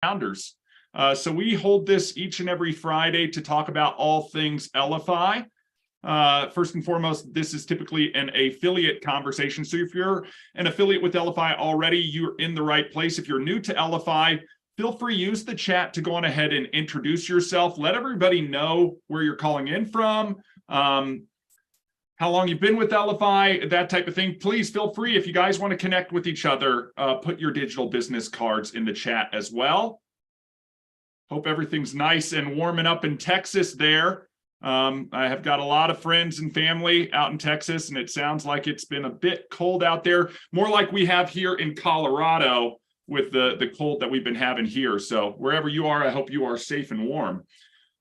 Founders. So we hold this each and every Friday to talk about all things Elify. First and foremost, this is typically an affiliate conversation. So if you're an affiliate with Elify already, you're in the right place. If you're new to Elify, feel free to use the chat to go on ahead and introduce yourself. Let everybody know where you're calling in from, how long you've been with Elify, that type of thing. Please feel free, if you guys want to connect with each other, put your digital business cards in the chat as well. Hope everything's nice and warming up in Texas there. I have got a lot of friends and family out in Texas, and it sounds like it's been a bit cold out there, more like we have here in Colorado with the cold that we've been having here. So wherever you are, I hope you are safe and warm.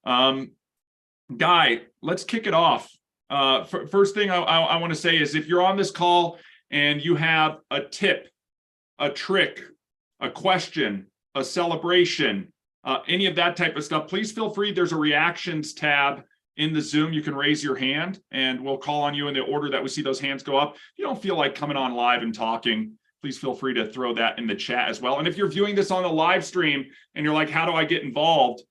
Guy, let's kick it off. First thing I want to say is, if you're on this call and you have a tip, a trick, a question, a celebration, any of that type of stuff, please feel free. There's a reactions tab in the Zoom. You can raise your hand and we'll call on you in the order that we see those hands go up. If you don't feel like coming on live and talking, please feel free to throw that in the chat as well. And if you're viewing this on the live stream and you're like, how do I get involved?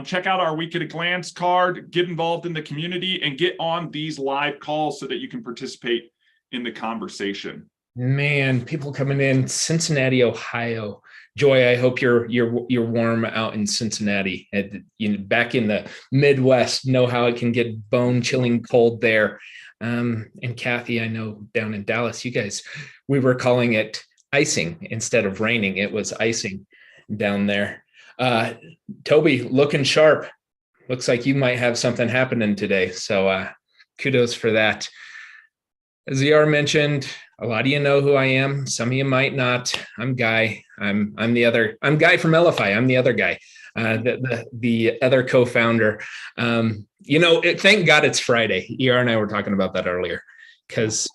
Check out our Week at a Glance card, get involved in the community, and get on these live calls so that you can participate in the conversation. Man, people coming in, Cincinnati, Ohio. Joy, I hope you're warm out in Cincinnati. Back in the Midwest, know how it can get bone-chilling cold there. And Kathy, I know down in Dallas, you guys, we were calling it icing instead of raining. It was icing down there. Toby, looking sharp. Looks like you might have something happening today. So kudos for that. As ER mentioned, a lot of you know who I am. Some of you might not. I'm Guy. I'm Guy from Elify. I'm the other guy, the other co-founder. Thank God it's Friday. ER and I were talking about that earlier, because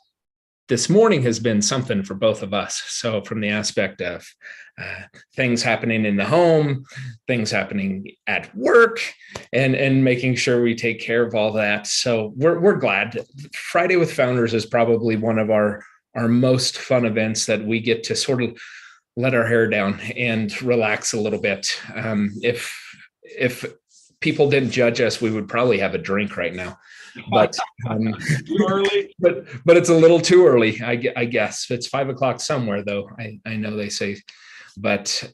this morning has been something for both of us. So from the aspect of things happening in the home, things happening at work, and making sure we take care of all that. So we're glad. Friday with Founders is probably one of our most fun events that we get to sort of let our hair down and relax a little bit. If people didn't judge us, we would probably have a drink right now. But too early. But it's a little too early, I guess. It's 5 o'clock somewhere, though. I know they say, but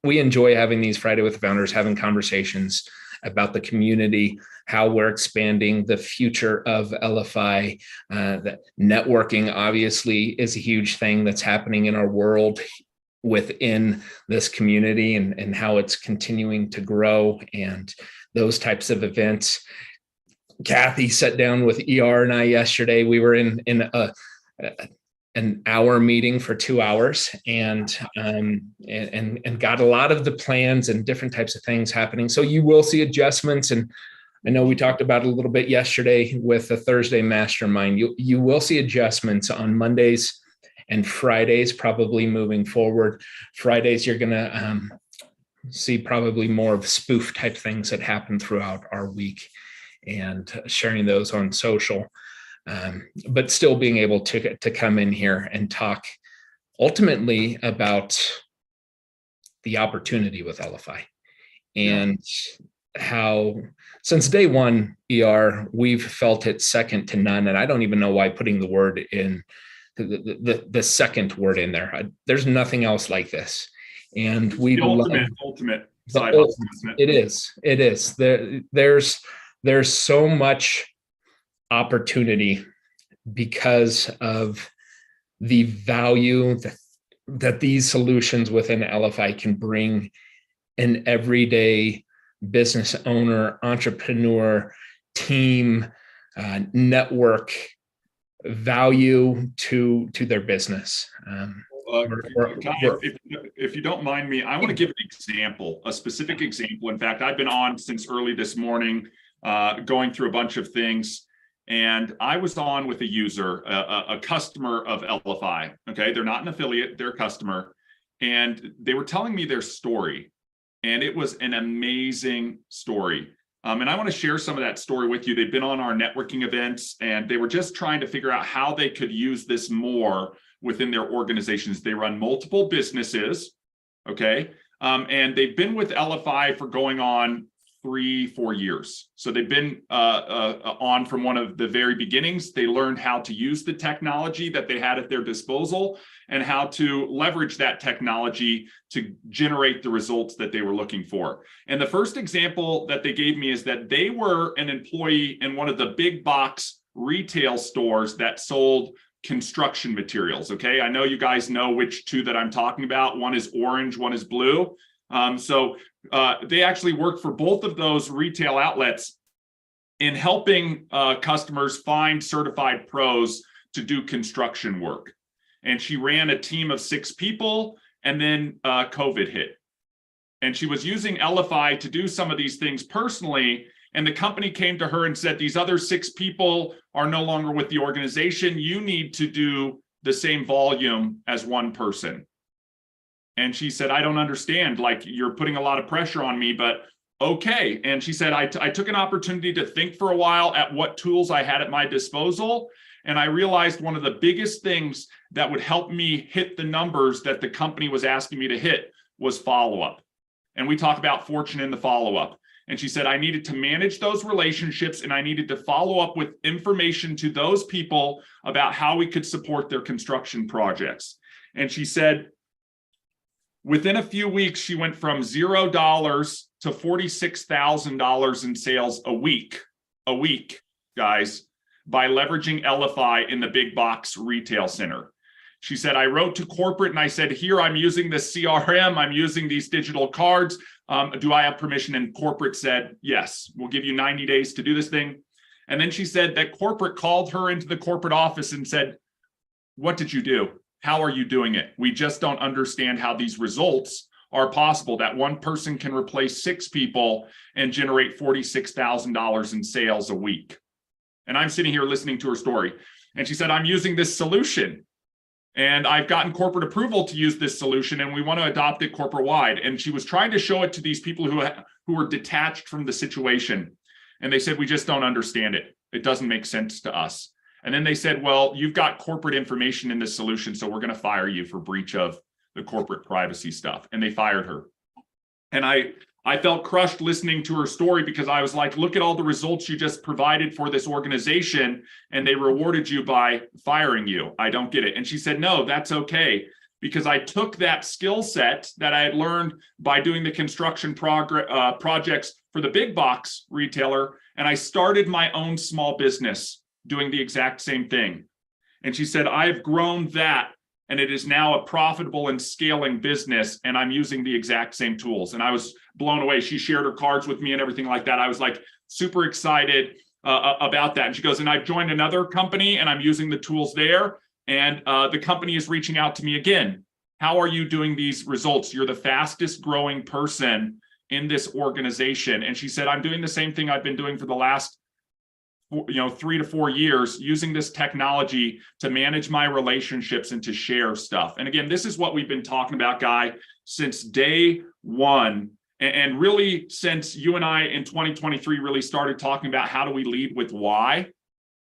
we enjoy having these Friday with the Founders, having conversations about the community, how we're expanding the future of Elify. That networking obviously is a huge thing that's happening in our world within this community, and how it's continuing to grow, and those types of events. Kathy sat down with ER and I yesterday. We were in an hour meeting for 2 hours, and got a lot of the plans and different types of things happening. So you will see adjustments, and I know we talked about it a little bit yesterday with the Thursday mastermind. You will see adjustments on Mondays and Fridays, probably moving forward. Fridays, you're going to see probably more of spoof type things that happen throughout our week, and sharing those on social, but still being able to come in here and talk ultimately about the opportunity with Elify, and how since day one, ER, we've felt it second to none. And I don't even know why putting the word in the second word in there. There's nothing else like this. And we ultimate side hustle, isn't it? It is. There's so much opportunity because of the value that these solutions within Elify can bring an everyday business owner, entrepreneur, team, network value to their business. If you don't mind me, I want to give an example, a specific example. In fact, I've been on since early this morning, going through a bunch of things, and I was on with a user, a customer of Elify. Okay, they're not an affiliate, they're a customer, and they were telling me their story, and it was an amazing story. And I want to share some of that story with you. They've been on our networking events, and they were just trying to figure out how they could use this more within their organizations. They run multiple businesses. Okay. And they've been with Elify for going on 3-4 years. So they've been on from one of the very beginnings. They learned how to use the technology that they had at their disposal and how to leverage that technology to generate the results that they were looking for. And the first example that they gave me is that they were an employee in one of the big box retail stores that sold construction materials. Okay, I know you guys know which two that I'm talking about. One is orange, one is blue. They actually work for both of those retail outlets in helping customers find certified pros to do construction work. And she ran a team of 6 people, and then COVID hit. And she was using Elify to do some of these things personally. And the company came to her and said, these other 6 people are no longer with the organization. You need to do the same volume as one person. And she said, I don't understand. Like, you're putting a lot of pressure on me, but okay. And she said, I took an opportunity to think for a while at what tools I had at my disposal. And I realized one of the biggest things that would help me hit the numbers that the company was asking me to hit was follow-up. And we talk about fortune in the follow-up. And she said, I needed to manage those relationships, and I needed to follow up with information to those people about how we could support their construction projects. And she said, within a few weeks, she went from $0 to $46,000 in sales a week, guys, by leveraging Elify in the big box retail center. She said, I wrote to corporate and I said, here, I'm using the CRM, I'm using these digital cards. Do I have permission? And corporate said, yes, we'll give you 90 days to do this thing. And then she said that corporate called her into the corporate office and said, what did you do? How are you doing it? We just don't understand how these results are possible, that one person can replace 6 people and generate $46,000 in sales a week. And I'm sitting here listening to her story. And she said, I'm using this solution. And I've gotten corporate approval to use this solution, and we want to adopt it corporate-wide. And she was trying to show it to these people who were detached from the situation. And they said, we just don't understand it. It doesn't make sense to us. And then they said, well, you've got corporate information in this solution, so we're going to fire you for breach of the corporate privacy stuff. And they fired her. And I felt crushed listening to her story, because I was like, look at all the results you just provided for this organization, and they rewarded you by firing you. I don't get it. And she said, no, that's okay, because I took that skill set that I had learned by doing the construction projects for the big box retailer, and I started my own small business doing the exact same thing. And she said, I've grown that, and it is now a profitable and scaling business, and I'm using the exact same tools. And I was blown away. She shared her cards with me and everything like that. I was like super excited about that. And she goes, and I've joined another company and I'm using the tools there. And the company is reaching out to me again. How are you doing these results? You're the fastest growing person in this organization. And she said, I'm doing the same thing I've been doing for the last 3 to 4 years, using this technology to manage my relationships and to share stuff. And again, this is what we've been talking about, Guy, since day one. And really since you and I in 2023 really started talking about how do we lead with why.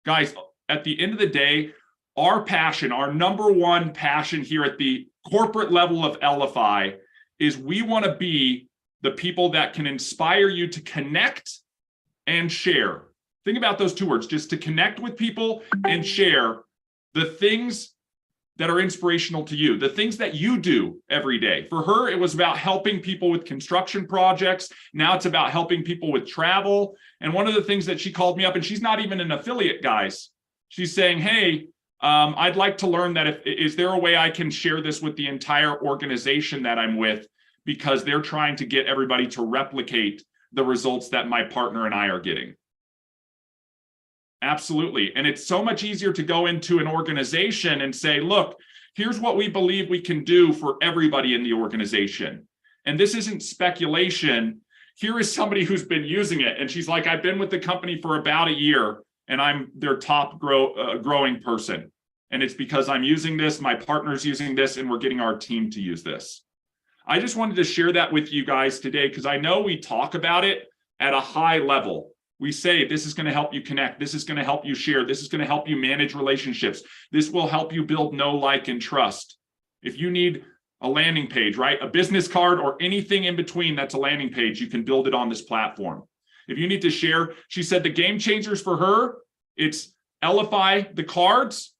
Guys, at the end of the day, our passion, our number one passion here at the corporate level of Elify is we want to be the people that can inspire you to connect and share. Think about those 2 words, just to connect with people and share the things that are inspirational to you, the things that you do every day. For her, it was about helping people with construction projects. Now it's about helping people with travel. And one of the things that she called me up, and she's not even an affiliate, guys. She's saying, hey, I'd like to learn that is there a way I can share this with the entire organization that I'm with, because they're trying to get everybody to replicate the results that my partner and I are getting. Absolutely. And it's so much easier to go into an organization and say, look, here's what we believe we can do for everybody in the organization. And this isn't speculation. Here is somebody who's been using it. And she's like, I've been with the company for about a year and I'm their top growing person. And it's because I'm using this, my partner's using this, and we're getting our team to use this. I just wanted to share that with you guys today, because I know we talk about it at a high level. We say, this is going to help you connect. This is going to help you share. This is going to help you manage relationships. This will help you build know, like, and trust. If you need a landing page, right? A business card or anything in between that's a landing page, you can build it on this platform. If you need to share, she said the game changers for her, it's Elify, the cards,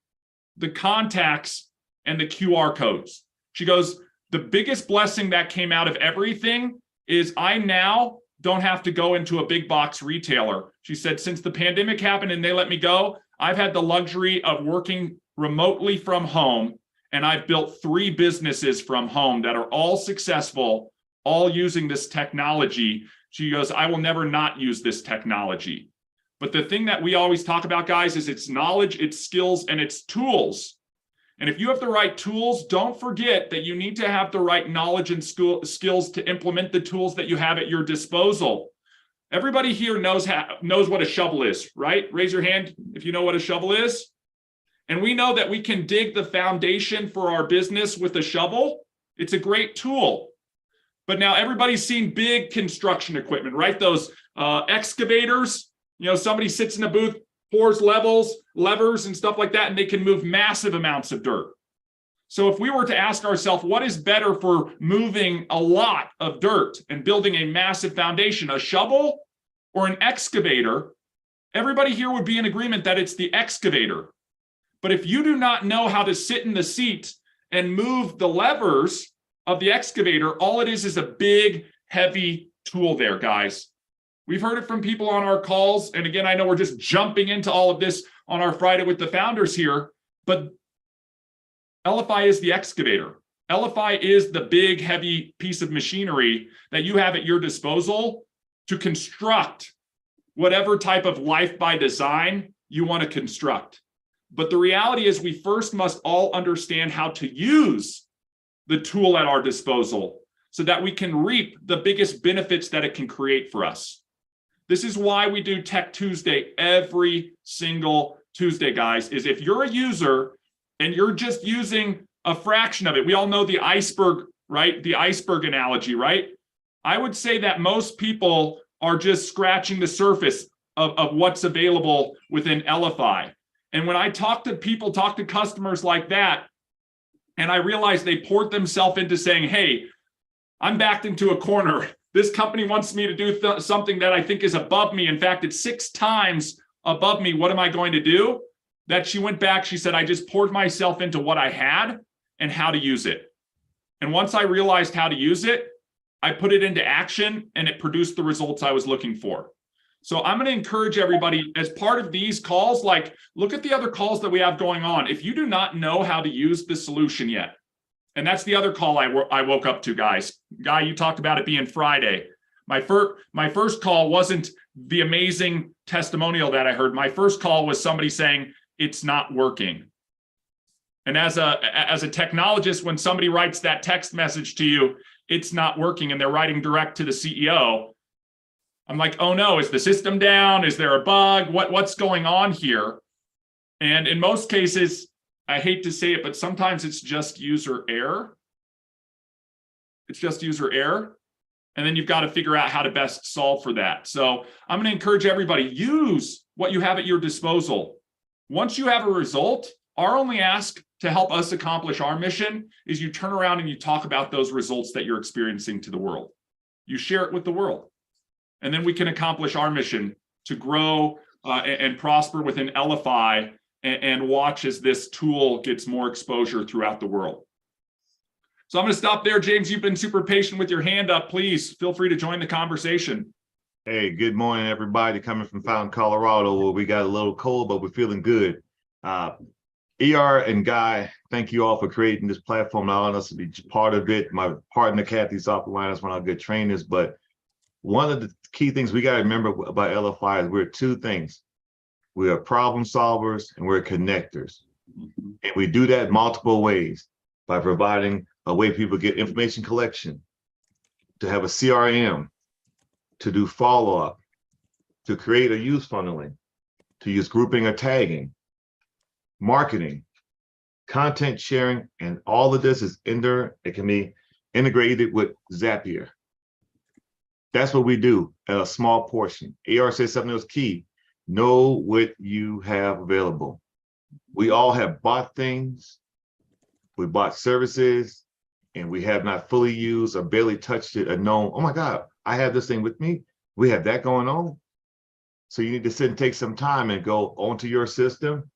the contacts, and the QR codes. She goes, the biggest blessing that came out of everything is I now don't have to go into a big box retailer. She said, since the pandemic happened and they let me go, I've had the luxury of working remotely from home. And I've built 3 businesses from home that are all successful, all using this technology. She goes, I will never not use this technology. But the thing that we always talk about, guys, is it's knowledge, it's skills, and it's tools. And if you have the right tools, don't forget that you need to have the right knowledge and skills to implement the tools that you have at your disposal. Everybody here knows what a shovel is, right? Raise your hand if you know what a shovel is. And we know that we can dig the foundation for our business with a shovel. It's a great tool. But now everybody's seen big construction equipment, right? Those excavators, somebody sits in a booth, pours levers and stuff like that, and they can move massive amounts of dirt. So if we were to ask ourselves, what is better for moving a lot of dirt and building a massive foundation, a shovel or an excavator? Everybody here would be in agreement that it's the excavator. But if you do not know how to sit in the seat and move the levers of the excavator, all it is a big, heavy tool there, guys. We've heard it from people on our calls. And again, I know we're just jumping into all of this on our Friday with the founders here, but Elify is the excavator. Elify is the big, heavy piece of machinery that you have at your disposal to construct whatever type of life by design you want to construct. But the reality is we first must all understand how to use the tool at our disposal so that we can reap the biggest benefits that it can create for us. This is why we do Tech Tuesday every single Tuesday, guys, is if you're a user and you're just using a fraction of it, we all know the iceberg, right? The iceberg analogy, right? I would say that most people are just scratching the surface of what's available within Elify. And when I talk to customers like that, and I realize they poured themselves into saying, hey, I'm backed into a corner. This company wants me to do something that I think is above me. In fact, it's 6 times above me. What am I going to do? That she went back, she said, I just poured myself into what I had and how to use it. And once I realized how to use it, I put it into action and it produced the results I was looking for. So I'm going to encourage everybody as part of these calls, like look at the other calls that we have going on. If you do not know how to use the solution yet, and that's the other call I woke up to, guys. Guy, you talked about it being Friday. My first call wasn't the amazing testimonial that I heard. My first call was somebody saying it's not working. And as a technologist, when somebody writes that text message to you, it's not working, and they're writing direct to the CEO, I'm like, oh no, is the system down? Is there a bug? What's going on here? And in most cases, I hate to say it, but sometimes it's just user error. It's just user error. And then you've got to figure out how to best solve for that. So I'm going to encourage everybody, use what you have at your disposal. Once you have a result, our only ask to help us accomplish our mission is you turn around and you talk about those results that you're experiencing to the world. You share it with the world. And then we can accomplish our mission to grow and prosper within Elify and watch as this tool gets more exposure throughout the world. So I'm going to stop there. James, you've been super patient with your hand up. Please feel free to join the conversation. Hey, good morning, everybody. Coming from Fountain, Colorado, where we got a little cold, but we're feeling good. ER and Guy, thank you all for creating this platform, allowing us to be part of it. My partner, Kathy Softline, is one of our good trainers. But one of the key things we got to remember about Elify is we're 2 things. We are problem solvers and we're connectors. And we do that multiple ways by providing a way people get information collection, to have a CRM, to do follow-up, to create or use funneling, to use grouping or tagging, marketing, content sharing, and all of this is in there. It can be integrated with Zapier. That's what we do at a small portion. AR says something else key. Know what you have available. We all have bought things. We bought services. and we have not fully used or barely touched it and known, oh my God, I have this thing with me. We have that going on. So you need to sit and take some time and go onto your system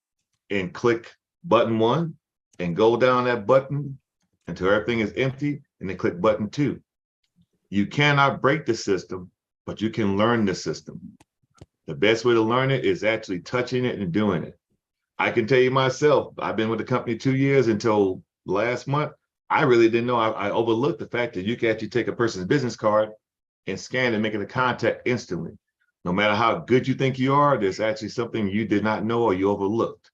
and click button 1 and go down that button until everything is empty, and then click button 2. You cannot break the system, but you can learn the system. The best way to learn it is actually touching it and doing it. I can tell you myself, I've been with the company 2 years until last month. I really didn't know. I overlooked the fact that you can actually take a person's business card and scan and make it a contact instantly. No matter how good you think you are, there's actually something you did not know or you overlooked.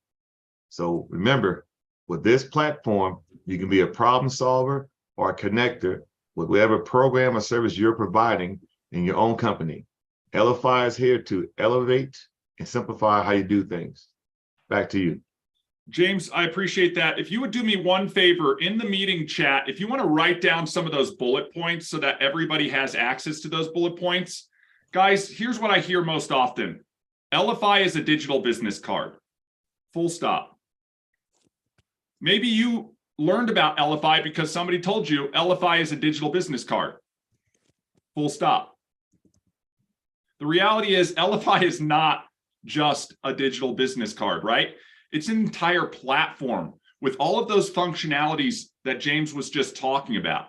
So remember, with this platform, you can be a problem solver or a connector with whatever program or service you're providing in your own company. Elify is here to elevate and simplify how you do things. Back to you. James, I appreciate that. If you would do me one favor in the meeting chat, if you want to write down some of those bullet points so that everybody has access to those bullet points. Guys, here's what I hear most often. Elify is a digital business card. Full stop. Maybe you learned about Elify because somebody told you Elify is a digital business card. Full stop. The reality is Elify is not just a digital business card, right? It's an entire platform with all of those functionalities that James was just talking about.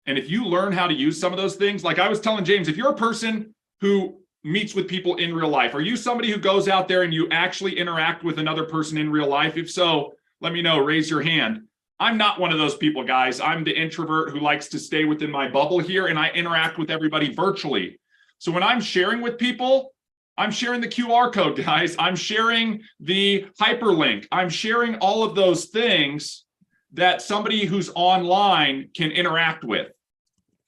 And if you learn how to use some of those things, like I was telling James, if you're a person who meets with people in real life, are you somebody who goes out there and you actually interact with another person in real life? If so, let me know, raise your hand. I'm not one of those people, guys. I'm the introvert who likes to stay within my bubble here, and I interact with everybody virtually. So when I'm sharing with people, I'm sharing the QR code, guys. I'm sharing the hyperlink. I'm sharing all of those things that somebody who's online can interact with.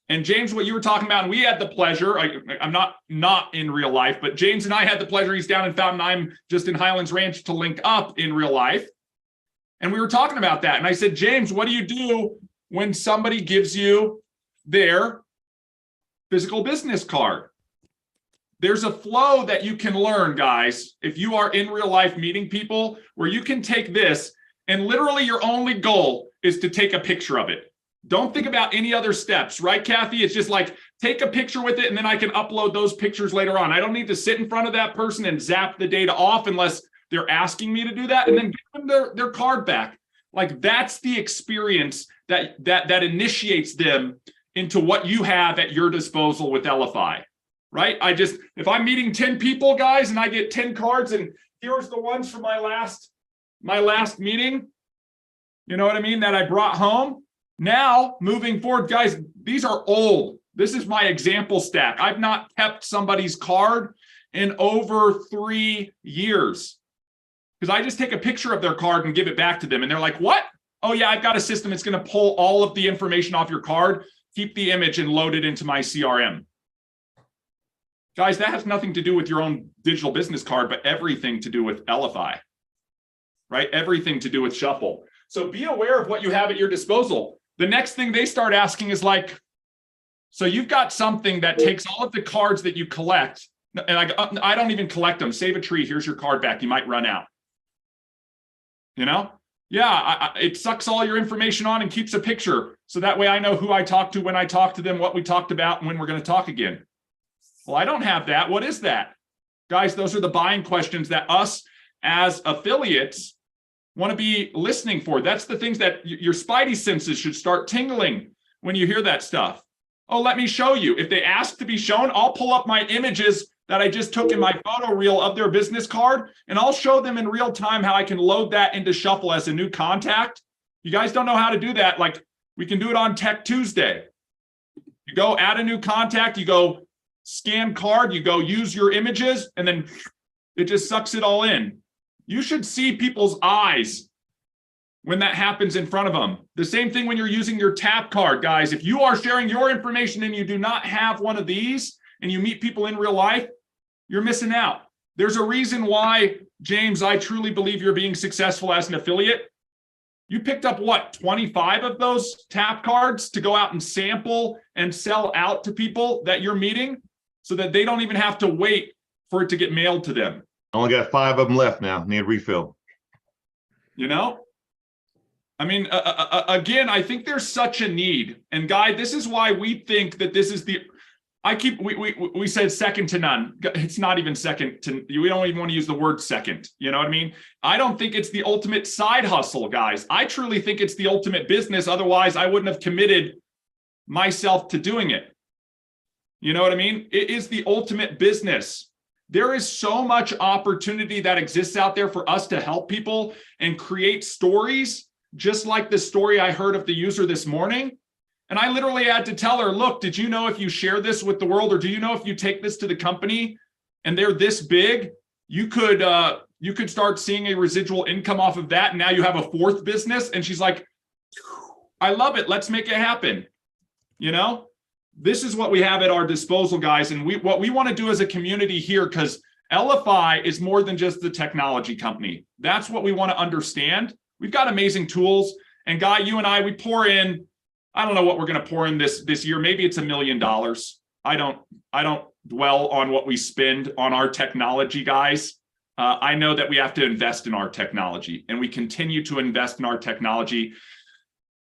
And James, what you were talking about, and we had the pleasure, I'm not in real life, but James and I had the pleasure, he's down in Fountain, I'm just in Highlands Ranch, to link up in real life. And we were talking about that. And I said, James, what do you do when somebody gives you their physical business card? There's a flow that you can learn, guys, if you are in real life meeting people, where you can take this and literally your only goal is to take a picture of it. Don't think about any other steps, right, Kathy? It's just like, take a picture with it and then I can upload those pictures later on. I don't need to sit in front of that person and zap the data off unless they're asking me to do that, and then give them their card back. Like, that's the experience that initiates them into what you have at your disposal with Elify, right? If I'm meeting 10 people, guys, and I get 10 cards, and here's the ones from my last meeting, you know what I mean, that I brought home. Now, moving forward, guys, these are old. This is my example stack. I've not kept somebody's card in over 3 years. Because I just take a picture of their card and give it back to them. And they're like, what? Oh yeah, I've got a system. It's going to pull all of the information off your card, keep the image, and load it into my CRM. Guys, that has nothing to do with your own digital business card, but everything to do with Elify, right? Everything to do with Shuffle. So be aware of what you have at your disposal. The next thing they start asking is like, so you've got something that takes all of the cards that you collect, and I don't even collect them. Save a tree. Here's your card back. You might run out. You know? Yeah, it sucks all your information on and keeps a picture. So that way I know who I talked to, when I talked to them, what we talked about, and when we're going to talk again. Well, I don't have that. What is that? Guys, those are the buying questions that us as affiliates want to be listening for. That's the things that your spidey senses should start tingling when you hear that stuff. Oh, let me show you. If they ask to be shown, I'll pull up my images that I just took in my photo reel of their business card, and I'll show them in real time how I can load that into Shuffle as a new contact. You guys don't know how to do that. Like, we can do it on Tech Tuesday. You go add a new contact, you go scan card, you go use your images, and then it just sucks it all in. You should see people's eyes when that happens in front of them. The same thing when you're using your tap card, guys. If you are sharing your information and you do not have one of these and you meet people in real life, you're missing out. There's a reason why, James, I truly believe you're being successful as an affiliate. You picked up, what, 25 of those tap cards to go out and sample and sell out to people that you're meeting so that they don't even have to wait for it to get mailed to them. I only got 5 of them left now. Need a refill. You know? I mean, again, I think there's such a need. And Guy, this is why we think that this is we said second to none. It's not even second to, we don't even want to use the word second. You know what I mean? I don't think it's the ultimate side hustle, guys. I truly think it's the ultimate business. Otherwise, I wouldn't have committed myself to doing it. You know what I mean? It is the ultimate business. There is so much opportunity that exists out there for us to help people and create stories, just like the story I heard of the user this morning. And I literally had to tell her, look, did you know if you share this with the world, or do you know if you take this to the company and they're this big, you could start seeing a residual income off of that. And now you have a fourth business. And she's like, I love it. Let's make it happen. You know, this is what we have at our disposal, guys. And what we want to do as a community here, because Elify is more than just the technology company. That's what we want to understand. We've got amazing tools. And Guy, you and I, we pour in, I don't know what we're going to pour in this year. Maybe it's $1 million. I don't dwell on what we spend on our technology, guys. I know that we have to invest in our technology, and we continue to invest in our technology.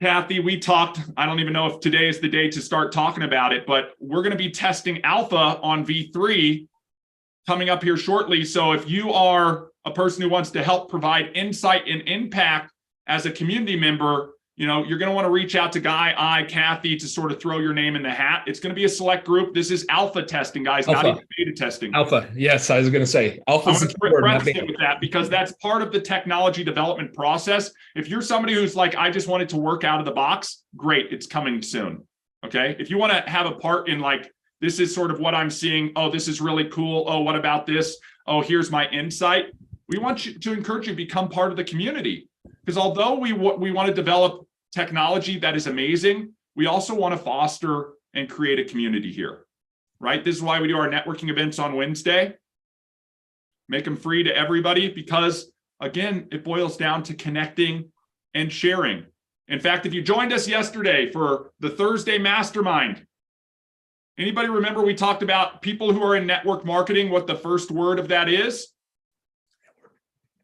Kathy, we talked, I don't even know if today is the day to start talking about it, but we're going to be testing alpha on V3 coming up here shortly. So if you are a person who wants to help provide insight and impact as a community member, you know, you're going to want to reach out to Guy, Kathy, to sort of throw your name in the hat. It's going to be a select group. This is alpha testing, guys, not even beta testing. Alpha. Yes, I was going to say alpha. I'm going to preface it with that because that's part of the technology development process. If you're somebody who's like, I just wanted to work out of the box, great, it's coming soon. Okay. If you want to have a part in like, this is sort of what I'm seeing. Oh, this is really cool. Oh, what about this? Oh, here's my insight. We want you to encourage you to become part of the community. Because although we want to develop technology that is amazing, we also want to foster and create a community here, right? This is why we do our networking events on Wednesday. Make them free to everybody because, again, it boils down to connecting and sharing. In fact, if you joined us yesterday for the Thursday Mastermind, anybody remember we talked about people who are in network marketing, what the first word of that is?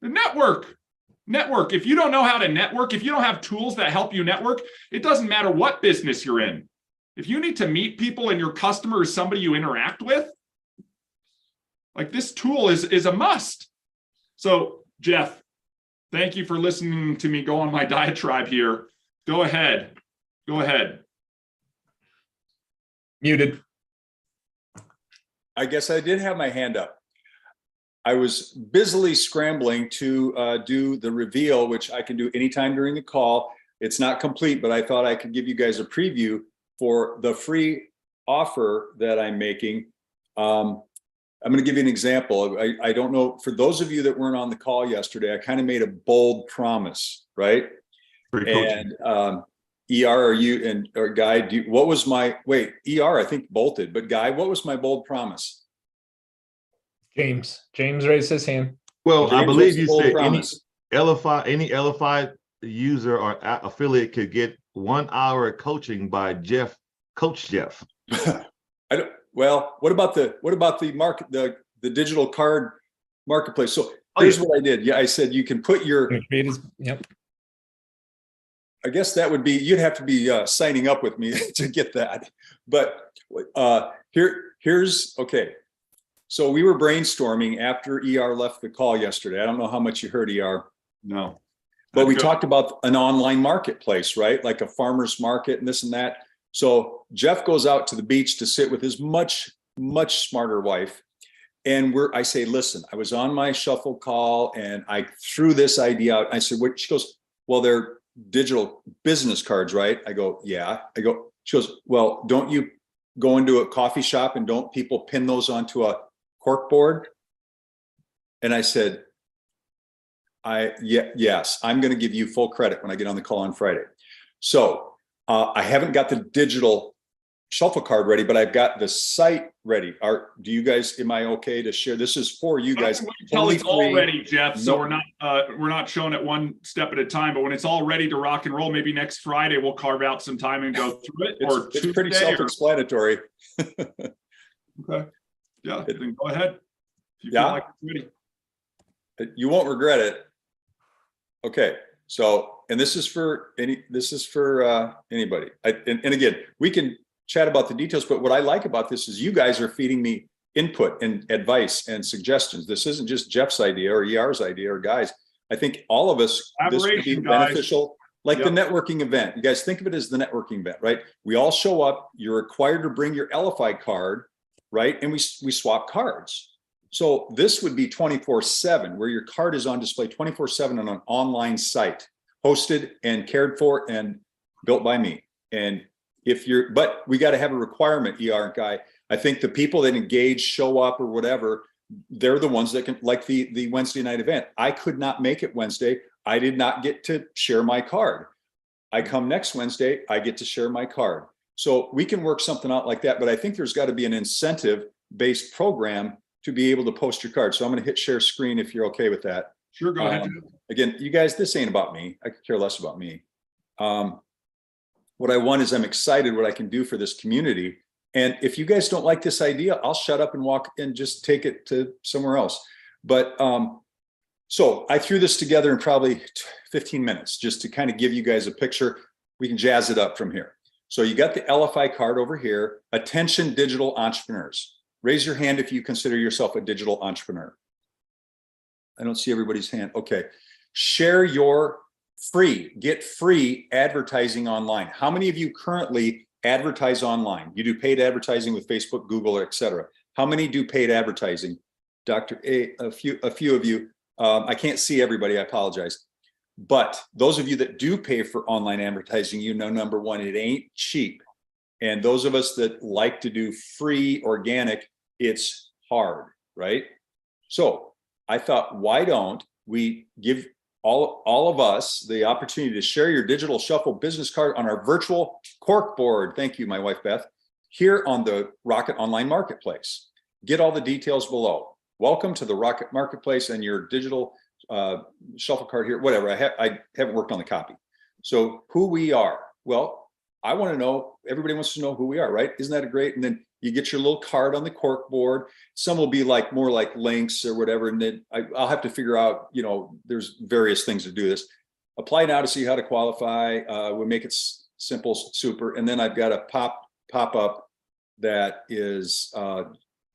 The network. Network. If you don't know how to network, if you don't have tools that help you network, it doesn't matter what business you're in. If you need to meet people and your customer is somebody you interact with, like this tool is a must. So Jeff, thank you for listening to me go on my diatribe here. Go ahead. Go ahead. Muted. I guess I did have my hand up. I was busily scrambling to do the reveal, which I can do anytime during the call. It's not complete, but I thought I could give you guys a preview for the free offer that I'm making. I'm going to give you an example. I don't know, for those of you that weren't on the call yesterday, I kind of made a bold promise, right? And ER, or Guy, what was my, ER, I think bolted, but Guy, what was my bold promise? James raised his hand. Well, James, I believe you said promise? any Elify user or affiliate could get 1 hour of coaching by Coach Jeff. Well, what about the market, the digital card marketplace? So here's what I did. Yeah, I said you can put your. Yep. I guess that would be, you'd have to be signing up with me to get that. But here's okay. So we were brainstorming after ER left the call yesterday. I don't know how much you heard, ER. No. But we talked about an online marketplace, right? Like a farmer's market and this and that. So Jeff goes out to the beach to sit with his much smarter wife. And I say, listen, I was on my shuffle call and I threw this idea out. I said, what? She goes, well, they're digital business cards, right? I go, yeah. She goes, well, don't you go into a coffee shop and don't people pin those onto a cork board? And I said, yes, I'm going to give you full credit when I get on the call on Friday. So I haven't got the digital shuffle card ready, but I've got the site ready. Do you guys, am I okay to share? This is for you guys. Until it's all ready, Jeff. So we're not showing it one step at a time, but when it's all ready to rock and roll, maybe next Friday we'll carve out some time and go through it. It's pretty self-explanatory. Okay. Yeah, then go ahead. If you feel like it's ready. You won't regret it. Okay. So and this is for anybody. And again, we can chat about the details, but what I like about this is you guys are feeding me input and advice and suggestions. This isn't just Jeff's idea or ER's idea or guys. I think all of us, this would be beneficial. Like the networking event. You guys think of it as the networking event, right? We all show up, you're required to bring your Elify card, right? And we swap cards. So this would be 24/7, where your card is on display 24/7 on an online site, hosted and cared for and built by me. And but we got to have a requirement, ER guy. I think the people that engage, show up or whatever, they're the ones that can, like the Wednesday night event. I could not make it Wednesday. I did not get to share my card. I come next Wednesday, I get to share my card. So we can work something out like that, but I think there's got to be an incentive-based program to be able to post your card. So I'm going to hit share screen if you're okay with that. Sure, go ahead. Again, you guys, this ain't about me. I could care less about me. What I want is I'm excited what I can do for this community. And if you guys don't like this idea, I'll shut up and walk and just take it to somewhere else. But so I threw this together in probably 15 minutes just to kind of give you guys a picture. We can jazz it up from here. So you got the Elify card over here. Attention digital entrepreneurs. Raise your hand if you consider yourself a digital entrepreneur. I don't see everybody's hand. Okay. Share your get free advertising online. How many of you currently advertise online? You do paid advertising with Facebook, Google, et cetera. How many do paid advertising? Dr. A few of you. I can't see everybody, I apologize. But those of you that do pay for online advertising, you know, number one, it ain't cheap. And those of us that like to do free organic, it's hard, right? So I thought, why don't we give all of us the opportunity to share your digital shuffle business card on our virtual cork board. Thank you, my wife, Beth, here on the Rocket Online Marketplace. Get all the details below. Welcome to the Rocket Marketplace and your digital shuffle card here, whatever. I haven't worked on the copy. So who we are. Well, I want to know, everybody wants to know who we are, right? Isn't that great? And then you get your little card on the cork board. Some will be like more like links or whatever. And then I'll have to figure out, you know, there's various things to do this. Apply now to see how to qualify. We'll make it simple, super. And then I've got a pop up that is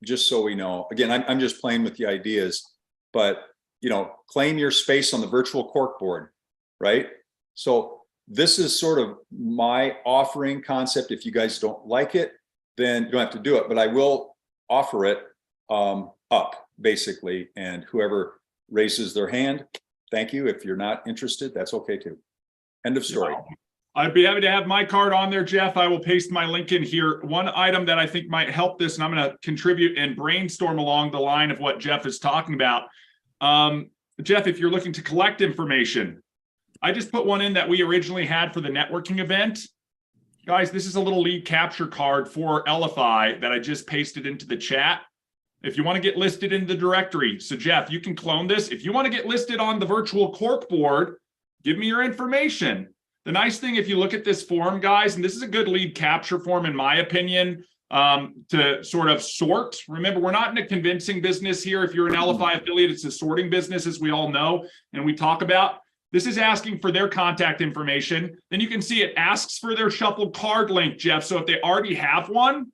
just so we know. Again, I'm just playing with the ideas, but you know, claim your space on the virtual cork board, right? So this is sort of my offering concept. If you guys don't like it, then you don't have to do it, but I will offer it up basically. And whoever raises their hand, thank you. If you're not interested, that's okay too. End of story. I'd be happy to have my card on there, Jeff. I will paste my link in here. One item that I think might help this, and I'm going to contribute and brainstorm along the line of what Jeff is talking about. Jeff, if you're looking to collect information, I just put one in that we originally had for the networking event. Guys, this is a little lead capture card for Elify that I just pasted into the chat. If you want to get listed in the directory, so Jeff, you can clone this. If you want to get listed on the virtual cork board, give me your information. The nice thing, if you look at this form, guys, and this is a good lead capture form, in my opinion, to sort of sort. Remember, we're not in a convincing business here. If you're an Elify affiliate, it's a sorting business, as we all know, and we talk about. This is asking for their contact information. Then you can see it asks for their shuffled card link, Jeff. So if they already have one,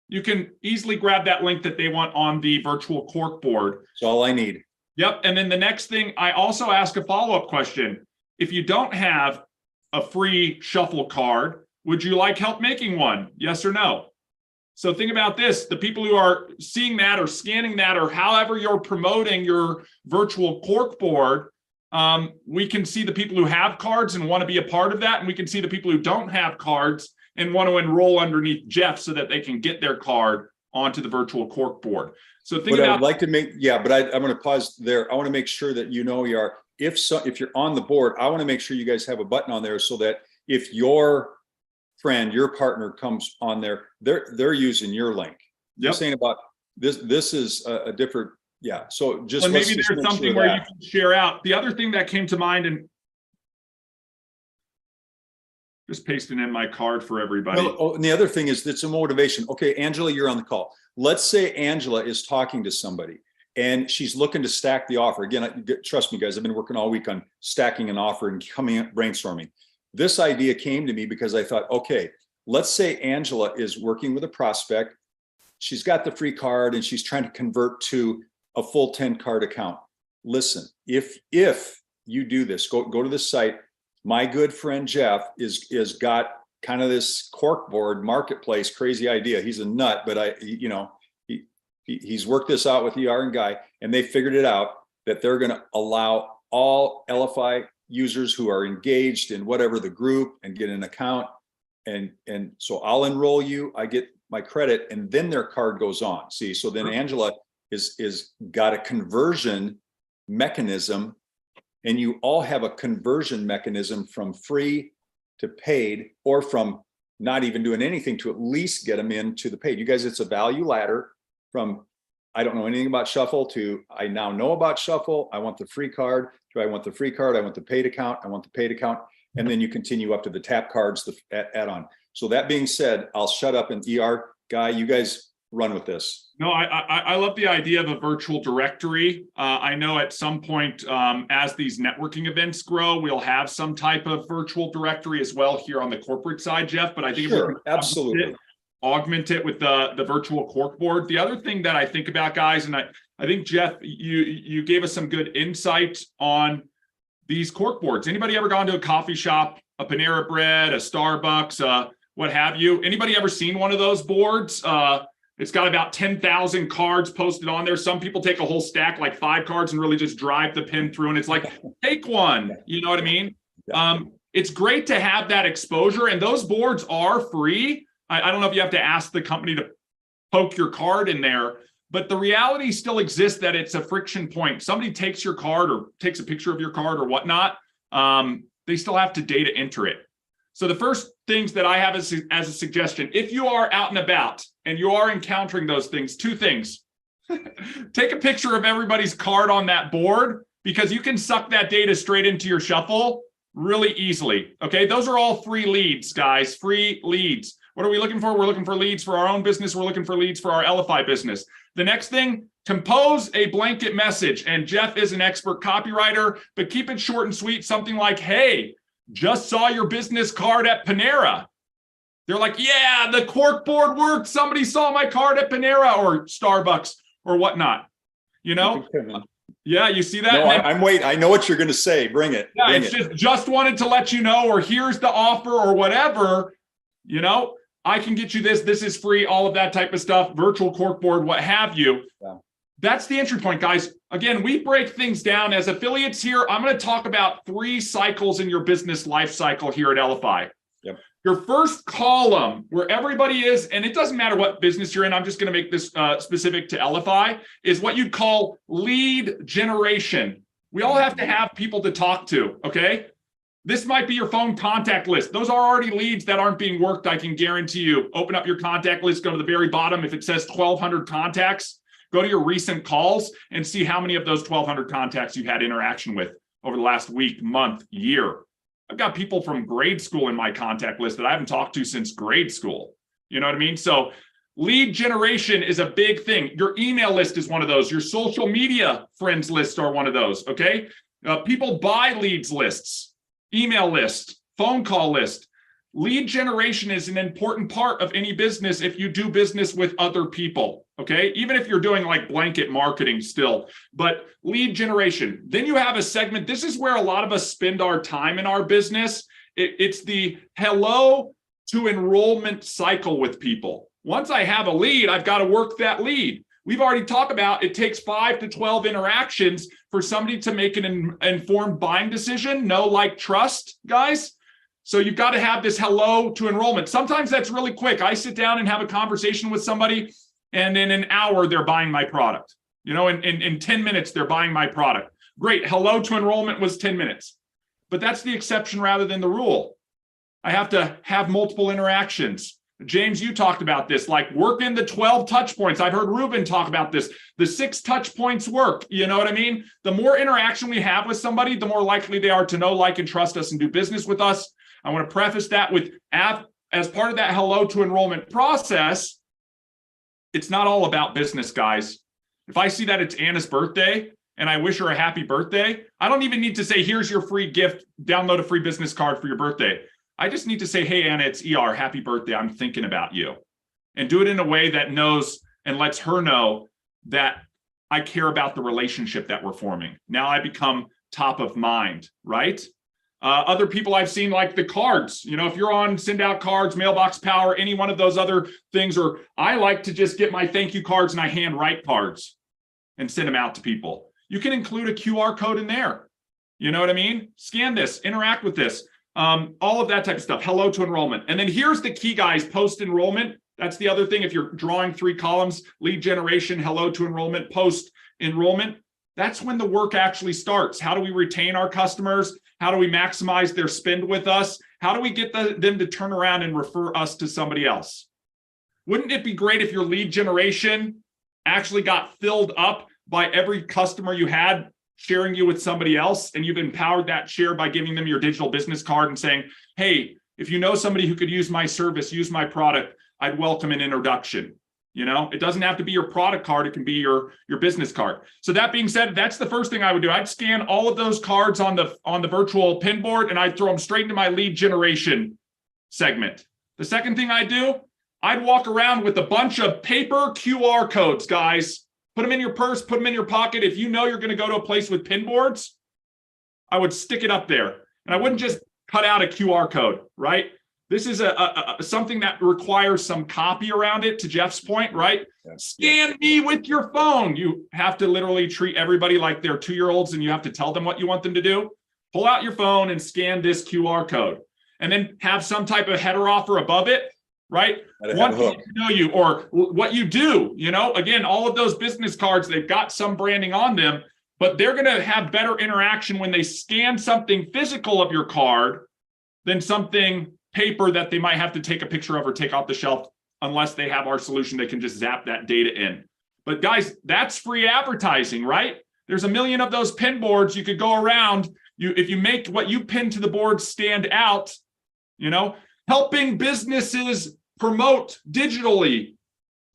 you can easily grab that link that they want on the virtual cork board. That's all I need. Yep. And then the next thing, I also ask a follow-up question. If you don't have a free shuffle card, would you like help making one? Yes or no? So think about this. The people who are seeing that or scanning that or however you're promoting your virtual cork board, we can see the people who have cards and want to be a part of that. And we can see the people who don't have cards and want to enroll underneath Jeff so that they can get their card onto the virtual cork board. So think what about— I would like to make, yeah, but I'm going to pause there. I want to make sure that you know you are, if you're on the board, I want to make sure you guys have a button on there so that if your friend, your partner comes on there, they're using your link. You're saying about this is a different, yeah. So just well, maybe there's something where you can share out. The other thing that came to mind, and just pasting in my card for everybody. Well, and the other thing is it's a motivation. Okay, Angela, you're on the call. Let's say Angela is talking to somebody and she's looking to stack the offer. Again, trust me, guys, I've been working all week on stacking an offer and coming up brainstorming. This idea came to me because I thought, okay, let's say Angela is working with a prospect. She's got the free card and she's trying to convert to a full 10 card account. Listen, if you do this, go to the site. My good friend Jeff is got kind of this corkboard marketplace crazy idea. He's a nut, but he's worked this out with ER and Guy, and they figured it out that they're going to allow all Elify users who are engaged in whatever the group and get an account. And so I'll enroll you, I get my credit, and then their card goes on. See, so then Angela is got a conversion mechanism, and you all have a conversion mechanism from free to paid, or from not even doing anything to at least get them into the paid. You guys, it's a value ladder from I don't know anything about Shuffle to I now know about Shuffle. I want the free card. Do I want the free card? I want the paid account. I want the paid account. And then you continue up to the tap cards, the add-on. So that being said, I'll shut up, and ER Guy, you guys run with this. No, I love the idea of a virtual directory. I know at some point, as these networking events grow, we'll have some type of virtual directory as well here on the corporate side, Jeff. But I think Sure, absolutely. Augment it with the virtual corkboard. The other thing that I think about, guys, and I think Jeff, you gave us some good insight on these corkboards. Anybody ever gone to a coffee shop, a Panera Bread, a Starbucks, what have you? Anybody ever seen one of those boards? It's got about 10,000 cards posted on there. Some people take a whole stack, like 5 cards, and really just drive the pin through. And it's like, take one. You know what I mean? It's great to have that exposure. And those boards are free. I don't know if you have to ask the company to poke your card in there, but the reality still exists that it's a friction point. Somebody takes your card or takes a picture of your card or whatnot. They still have to data enter it. So the first things that I have as a suggestion, if you are out and about and you are encountering those things, 2 things. Take a picture of everybody's card on that board, because you can suck that data straight into your Shuffle really easily. Okay, those are all free leads, guys, free leads. What are we looking for? We're looking for leads for our own business. We're looking for leads for our Elify business. The next thing, compose a blanket message. And Jeff is an expert copywriter, but keep it short and sweet. Something like, hey, just saw your business card at Panera. They're like, yeah, the corkboard worked. Somebody saw my card at Panera or Starbucks or whatnot. You know? Yeah, you see that? No, I'm waiting. I know what you're going to say. Bring it. Yeah, Bring it's it. just wanted to let you know, or here's the offer or whatever. You know, I can get you this. This is free. All of that type of stuff. Virtual corkboard, what have you. Yeah. That's the entry point, guys. Again, we break things down as affiliates here. I'm going to talk about 3 cycles in your business life cycle here at Elify. Yep. Your first column, where everybody is, and it doesn't matter what business you're in, I'm just going to make this specific to Elify, is what you'd call lead generation. We all have to have people to talk to, okay? This might be your phone contact list. Those are already leads that aren't being worked, I can guarantee you. Open up your contact list, go to the very bottom. If it says 1,200 contacts, go to your recent calls and see how many of those 1,200 contacts you've had interaction with over the last week, month, year. I've got people from grade school in my contact list that I haven't talked to since grade school. You know what I mean? So lead generation is a big thing. Your email list is one of those. Your social media friends list are one of those, okay? People buy leads lists, email list, phone call list. Lead generation is an important part of any business if you do business with other people, okay? Even if you're doing like blanket marketing still, but lead generation. Then you have a segment. This is where a lot of us spend our time in our business. It's the hello to enrollment cycle with people. Once I have a lead, I've got to work that lead. We've already talked about it takes 5 to 12 interactions for somebody to make an informed buying decision. Know, like, trust, guys. So you've got to have this hello to enrollment. Sometimes that's really quick. I sit down and have a conversation with somebody, and in an hour, they're buying my product. You know, in 10 minutes, they're buying my product. Great. Hello to enrollment was 10 minutes. But that's the exception rather than the rule. I have to have multiple interactions. James, you talked about this, like work in the 12 touch points. I've heard Ruben talk about this. The 6 touch points work. You know what I mean? The more interaction we have with somebody, the more likely they are to know, like, and trust us and do business with us. I want to preface that with, as part of that hello to enrollment process, it's not all about business, guys. If I see that it's Anna's birthday and I wish her a happy birthday, I don't even need to say, here's your free gift, download a free business card for your birthday. I just need to say, hey, Anna, it's ER, happy birthday. I'm thinking about you. And do it in a way that knows and lets her know that I care about the relationship that we're forming. Now I become top of mind, right? Other people I've seen, like the cards, if you're on Send Out Cards, Mailbox Power, any one of those other things, or I like to just get my thank you cards and I hand write cards and send them out to people. You can include a QR code in there. You know what I mean? Scan this, interact with this, all of that type of stuff. Hello to enrollment. And then here's the key, guys, post-enrollment. That's the other thing. If you're drawing 3 columns, lead generation, hello to enrollment, post-enrollment, that's when the work actually starts. How do we retain our customers? How do we maximize their spend with us? How do we get them to turn around and refer us to somebody else? Wouldn't it be great if your lead generation actually got filled up by every customer you had sharing you with somebody else, and you've empowered that share by giving them your digital business card and saying, hey, if you know somebody who could use my service, use my product, I'd welcome an introduction. It doesn't have to be your product card. It can be your business card. So that being said, that's the first thing I would do. I'd scan all of those cards on the virtual pin board and I'd throw them straight into my lead generation segment. The second thing I do, I'd walk around with a bunch of paper QR codes, guys. Put them in your purse, put them in your pocket. If you know you're going to go to a place with pin boards, I would stick it up there. And I wouldn't just cut out a QR code, right? This is something that requires some copy around it, to Jeff's point, right? Scan me with your phone. You have to literally treat everybody like they're 2-year-olds and you have to tell them what you want them to do. Pull out your phone and scan this QR code. And then have some type of header offer above it, right? Want people to know you or what you do. Again, all of those business cards, they've got some branding on them, but they're going to have better interaction when they scan something physical of your card than something paper that they might have to take a picture of or take off the shelf. Unless they have our solution, they can just zap that data in. But guys, that's free advertising, right? There's a million of those pin boards. You could go around. If you make what you pin to the board stand out, helping businesses promote digitally.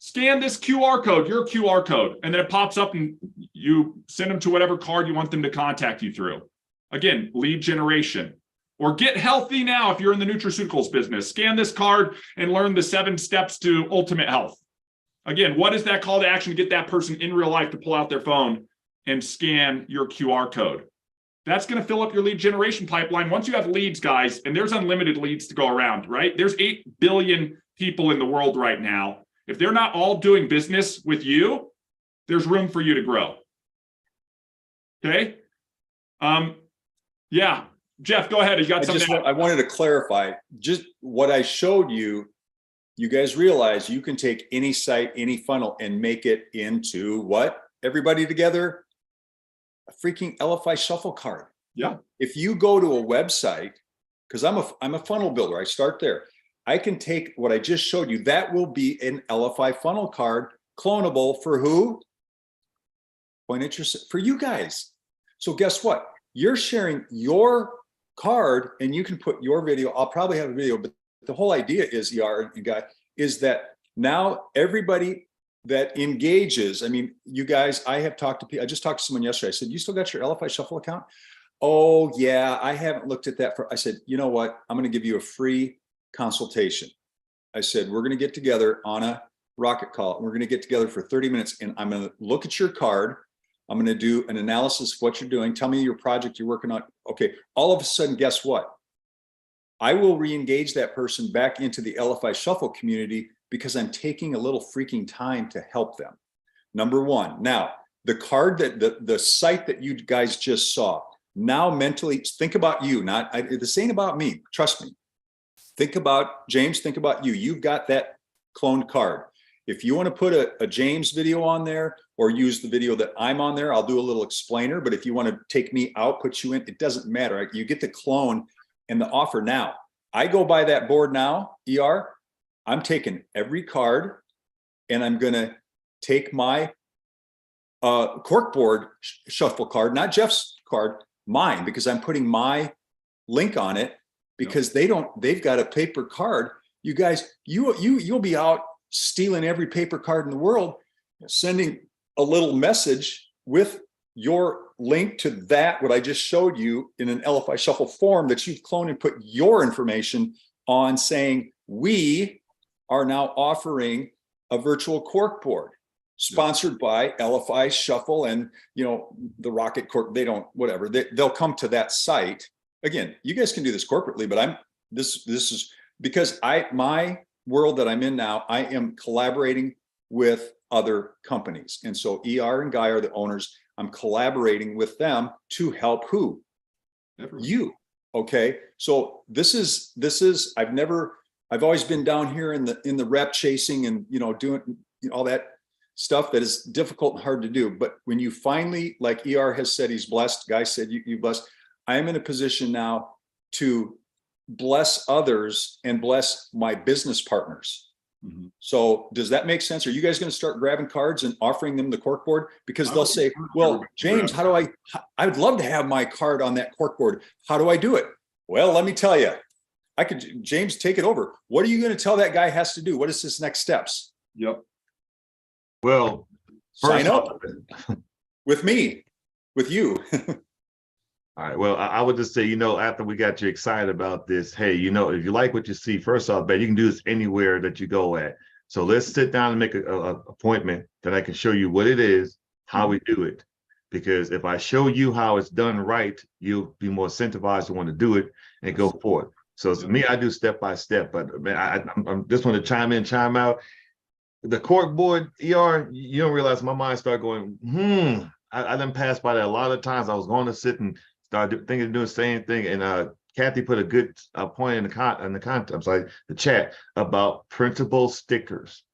Scan this QR code, your QR code, and then it pops up and you send them to whatever card you want them to contact you through. Again, lead generation. Or get healthy now if you're in the nutraceuticals business. Scan this card and learn the 7 steps to ultimate health. Again, what is that call to action to get that person in real life to pull out their phone and scan your QR code? That's going to fill up your lead generation pipeline. Once you have leads, guys, and there's unlimited leads to go around, right? There's 8 billion people in the world right now. If they're not all doing business with you, there's room for you to grow. Okay? Yeah. Jeff, go ahead. You got something? I wanted to clarify just what I showed you. You guys realize you can take any site, any funnel, and make it into what? Everybody together? A freaking Elify shuffle card. Yeah. If you go to a website, because I'm a funnel builder, I start there. I can take what I just showed you. That will be an Elify funnel card, clonable for who? Point interest for you guys. So guess what? You're sharing your card and you can put your video. I'll probably have a video, but the whole idea is, ER and guy, is that now everybody that engages, you guys, I just talked to someone yesterday. I said, you still got your Elify Shuffle account? Oh yeah, I haven't looked at that I said, you know what? I'm going to give you a free consultation. I said, we're going to get together on a rocket call. We're going to get together for 30 minutes and I'm going to look at your card. I'm going to do an analysis of what you're doing. Tell me your project you're working on. Okay. All of a sudden, guess what? I will re-engage that person back into the Elify Shuffle community because I'm taking a little freaking time to help them. Number one. Now, the card that the site that you guys just saw, now mentally think about you, this ain't about me. Trust me. Think about James, think about you. You've got that cloned card. If you want to put a James video on there or use the video that I'm on there, I'll do a little explainer. But if you want to take me out, put you in, it doesn't matter. You get the clone and the offer now. I go by that board now, ER. I'm taking every card and I'm going to take my corkboard shuffle card, not Jeff's card, mine, because I'm putting my link on it because they've got a paper card. You guys, you'll be out stealing every paper card in the world, sending a little message with your link to that, what I just showed you in an Elify Shuffle form that you've cloned and put your information on, saying, we are now offering a virtual cork board sponsored by Elify Shuffle and, you know, the Rocket Cork. They don't, whatever, they'll come to that site. Again, you guys can do this corporately, but this is because my world that I'm in now, I am collaborating with other companies. And so ER and Guy are the owners. I'm collaborating with them to help who? Everyone. You. Okay. So this is, I've always been down here in the rep chasing and, you know, doing all that stuff that is difficult and hard to do. But when you finally, like ER has said, he's blessed, Guy said, you blessed, I am in a position now to bless others and bless my business partners. Mm-hmm. So does that make sense? Are you guys going to start grabbing cards and offering them the cork board? Because they'll say, well, James, how do I would love to have my card on that cork board. How do I do it? Well, let me tell you, James, take it over. What are you going to tell that guy has to do? What is his next steps? Yep. Well, sign up with me, with you. All right. Well, I would just say, you know, after we got you excited about this, hey, you know, if you like what you see, first off, man, you can do this anywhere that you go at. So let's sit down and make an appointment that I can show you what it is, how we do it. Because if I show you how it's done right, you'll be more incentivized to want to do it and go forward. So to me, I do step by step. But man, I'm just want to chime in, chime out. The cork board, ER, you don't realize my mind started going, I done passed by that a lot of times. I was going to sit and started thinking of doing the same thing, and Kathy put a good point in the chat about printable stickers.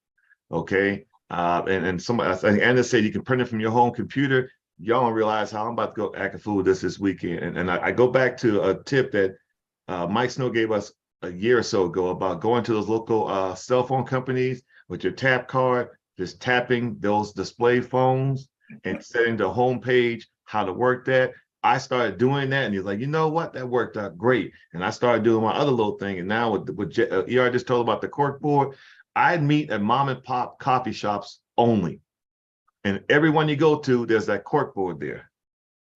Okay, and somebody, I think Anna said you can print it from your home computer. Y'all don't realize how I'm about to go act a fool with this weekend, and I go back to a tip that Mike Snow gave us a year or so ago about going to those local cell phone companies with your tap card, just tapping those display phones and setting the home page how to work that. I started doing that, and he's like, you know what? That worked out great. And I started doing my other little thing. And now with ER just told about the cork board, I'd meet at mom and pop coffee shops only. And everyone you go to, there's that cork board there.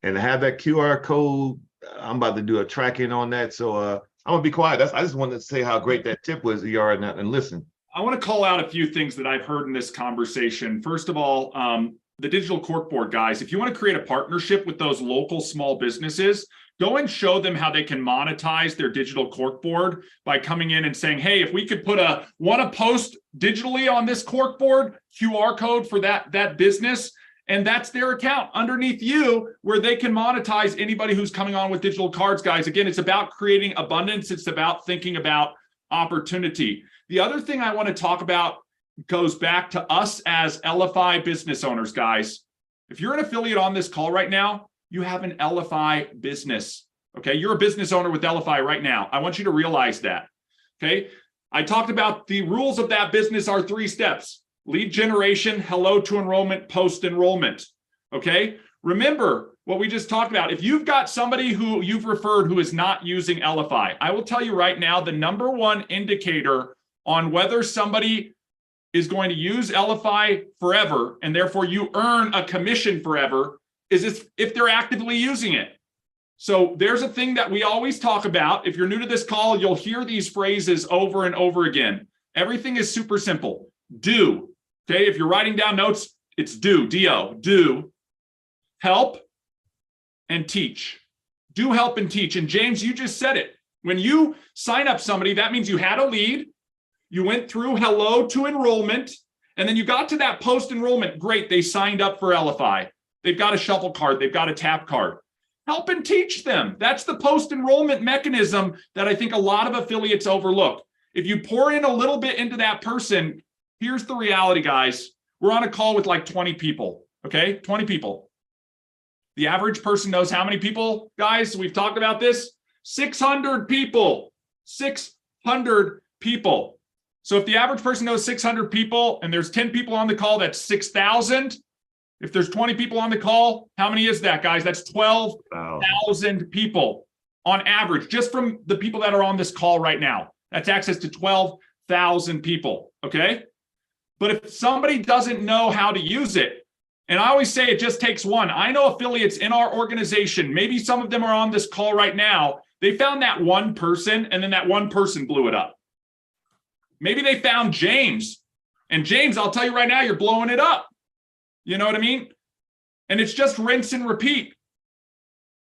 And to have that QR code, I'm about to do a tracking on that. So I'm gonna be quiet. I just wanted to say how great that tip was, ER, and listen. I want to call out a few things that I've heard in this conversation. First of all, the digital corkboard guys, if you want to create a partnership with those local small businesses, go and show them how they can monetize their digital corkboard by coming in and saying, hey, if we could put want to post digitally on this corkboard, QR code for that business, and that's their account underneath you where they can monetize anybody who's coming on with digital cards, guys. Again, it's about creating abundance. It's about thinking about opportunity. The other thing I want to talk about goes back to us as Elify business owners, guys. If you're an affiliate on this call right now, you have an Elify business. Okay, you're a business owner with Elify right now. I want you to realize that. Okay, I talked about the rules of that business are 3 steps: lead generation, hello to enrollment, post enrollment. Okay, remember what we just talked about. If you've got somebody who you've referred who is not using Elify, I will tell you right now, the number one indicator on whether somebody is going to use Elify forever, and therefore you earn a commission forever, is if they're actively using it. So there's a thing that we always talk about. If you're new to this call, you'll hear these phrases over and over again. Everything is super simple. Do. Okay, if you're writing down notes, it's do, D-O, do, help, and teach. Do, help, and teach. And James, you just said it. When you sign up somebody, that means you had a lead, you went through hello to enrollment, and then you got to that post-enrollment. Great, they signed up for Elify. They've got a shuffle card, they've got a tap card. Help and teach them. That's the post-enrollment mechanism that I think a lot of affiliates overlook. If you pour in a little bit into that person, here's the reality, guys. We're on a call with like 20 people, okay? 20 people. The average person knows how many people, guys? We've talked about this. 600 people. 600 people. So if the average person knows 600 people and there's 10 people on the call, that's 6,000. If there's 20 people on the call, how many is that, guys? That's 12,000 people on average, just from the people that are on this call right now. That's access to 12,000 people, okay? But if somebody doesn't know how to use it, And I always say it just takes one. I know affiliates in our organization, maybe some of them are on this call right now. They found that one person, and then that one person blew it up. Maybe they found James, and James, I'll tell you right now, you're blowing it up. You know what I mean? And it's just rinse and repeat.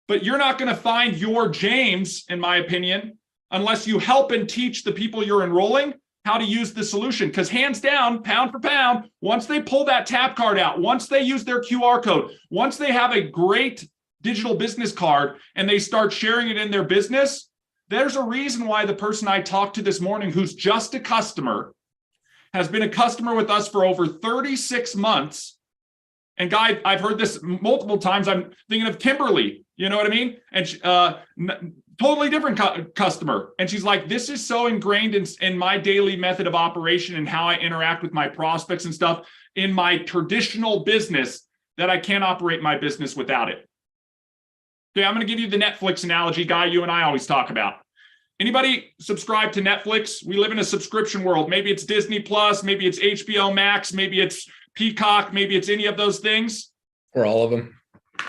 But you're not going to find your James, in my opinion, unless you help and teach the people you're enrolling how to use the solution. Because hands down, pound for pound, once they pull that tap card out, once they use their QR code, once they have a great digital business card and they start sharing it in their business, there's a reason why the person I talked to this morning, who's just a customer, has been a customer with us for over 36 months. And Guy, I've heard this multiple times. I'm thinking of Kimberly, you know what I mean? And totally different customer. And she's like, this is so ingrained in my daily method of operation and how I interact with my prospects and stuff in my traditional business that I can't operate my business without it. Okay, I'm going to give you the Netflix analogy, Guy, you and I always talk about. Anybody subscribe to Netflix? We live in a subscription world. Maybe it's Disney Plus, maybe it's HBO Max, maybe it's Peacock, maybe it's any of those things. Or all of them.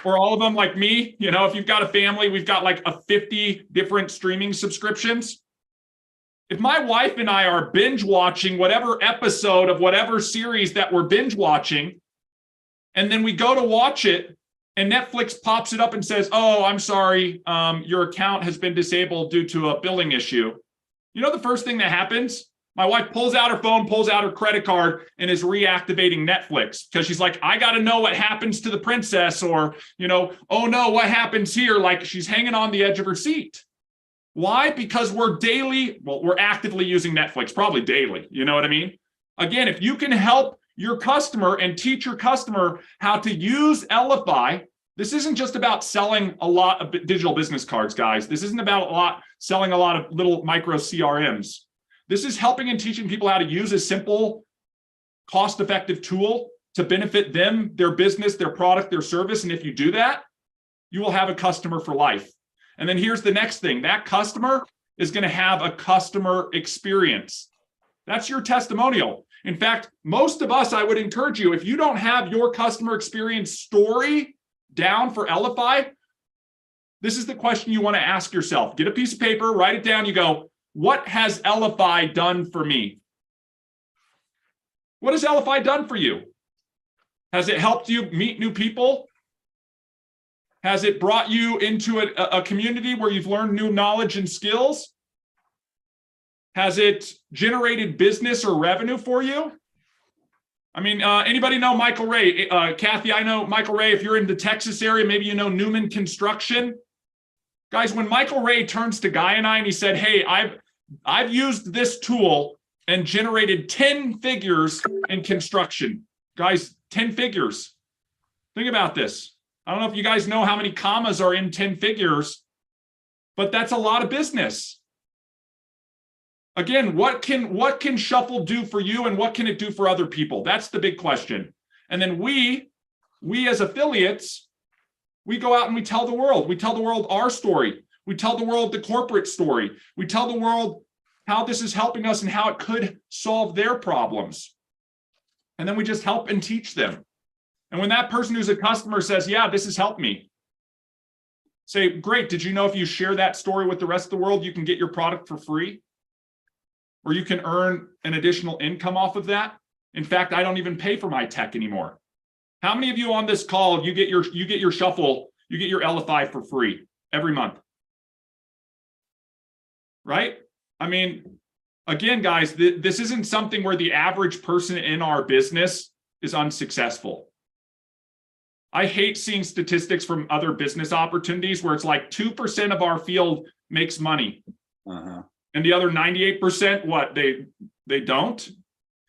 Or all of them, like me. You know, if you've got a family, we've got like 50 different streaming subscriptions. If my wife and I are binge watching whatever episode of whatever series that we're binge watching, and then we go to watch it, and Netflix pops it up and says, oh, I'm sorry, your account has been disabled due to a billing issue. You know the first thing that happens? My wife pulls out her phone, pulls out her credit card, and is reactivating Netflix because she's like, I got to know what happens to the princess, or, you know, oh no, what happens here? Like she's hanging on the edge of her seat. Why? Because we're actively using Netflix, probably daily. You know what I mean? Again, if you can help your customer and teach your customer how to use Elify, this isn't just about selling a lot of digital business cards, guys. This isn't about selling a lot of little micro CRMs. This is helping and teaching people how to use a simple, cost-effective tool to benefit them, their business, their product, their service. And if you do that, you will have a customer for life. And then here's the next thing. That customer is going to have a customer experience. That's your testimonial. In fact, most of us, I would encourage you, if you don't have your customer experience story down for Elify, this is the question you want to ask yourself. Get a piece of paper, write it down. You go, what has Elify done for me? What has Elify done for you? Has it helped you meet new people? Has it brought you into a community where you've learned new knowledge and skills? Has it generated business or revenue for you? I mean, anybody know Michael Ray? Kathy, I know Michael Ray. If you're in the Texas area, maybe you know Newman Construction. Guys, when Michael Ray turns to Guy and I and he said, hey, I've used this tool and generated 10 figures in construction. Guys, 10 figures. Think about this. I don't know if you guys know how many commas are in 10 figures, but that's a lot of business. Again, what can Shuffle do for you and what can it do for other people? That's the big question. And then we as affiliates, we go out and we tell the world. We tell the world our story. We tell the world the corporate story. We tell the world how this is helping us and how it could solve their problems. And then we just help and teach them. And when that person who's a customer says, yeah, this has helped me, say, great, did you know if you share that story with the rest of the world, you can get your product for free? Or you can earn an additional income off of that? In fact, I don't even pay for my tech anymore. How many of you on this call, you get your Shuffle, you get your Elify for free every month? Right? I mean, again, guys, this isn't something where the average person in our business is unsuccessful. I hate seeing statistics from other business opportunities where it's like 2% of our field makes money. And the other 98%, what, they don't?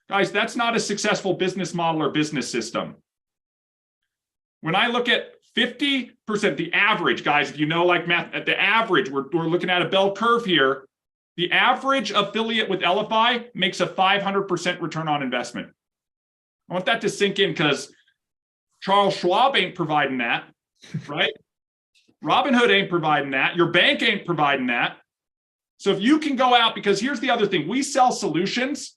Guys, that's not a successful business model or business system. When I look at 50%, the average, guys, if you know like math, at the average, we're looking at a bell curve here. The average affiliate with Elify makes a 500% return on investment. I want that to sink in because Charles Schwab ain't providing that, right? Robinhood ain't providing that. Your bank ain't providing that. So if you can go out, because here's the other thing, we sell solutions.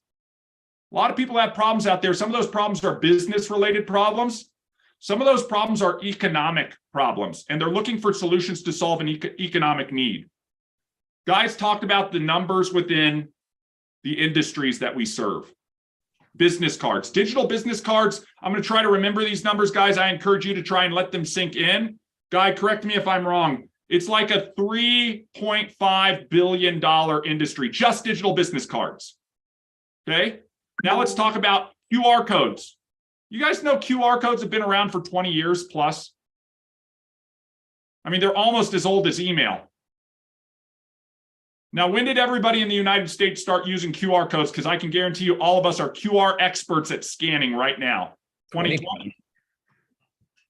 A lot of people have problems out there. Some of those problems are business related problems. Some of those problems are economic problems, and they're looking for solutions to solve an economic need. Guys talked about the numbers within the industries that we serve. Business cards, digital business cards. I'm going to try to remember these numbers, guys. I encourage you to try and let them sink in. Guy, correct me if I'm wrong. It's like a $3.5 billion industry, just digital business cards. Okay. Now let's talk about QR codes. You guys know QR codes have been around for 20 years plus. I mean, they're almost as old as email. Now, when did everybody in the United States start using QR codes? Because I can guarantee you all of us are QR experts at scanning right now. 2020.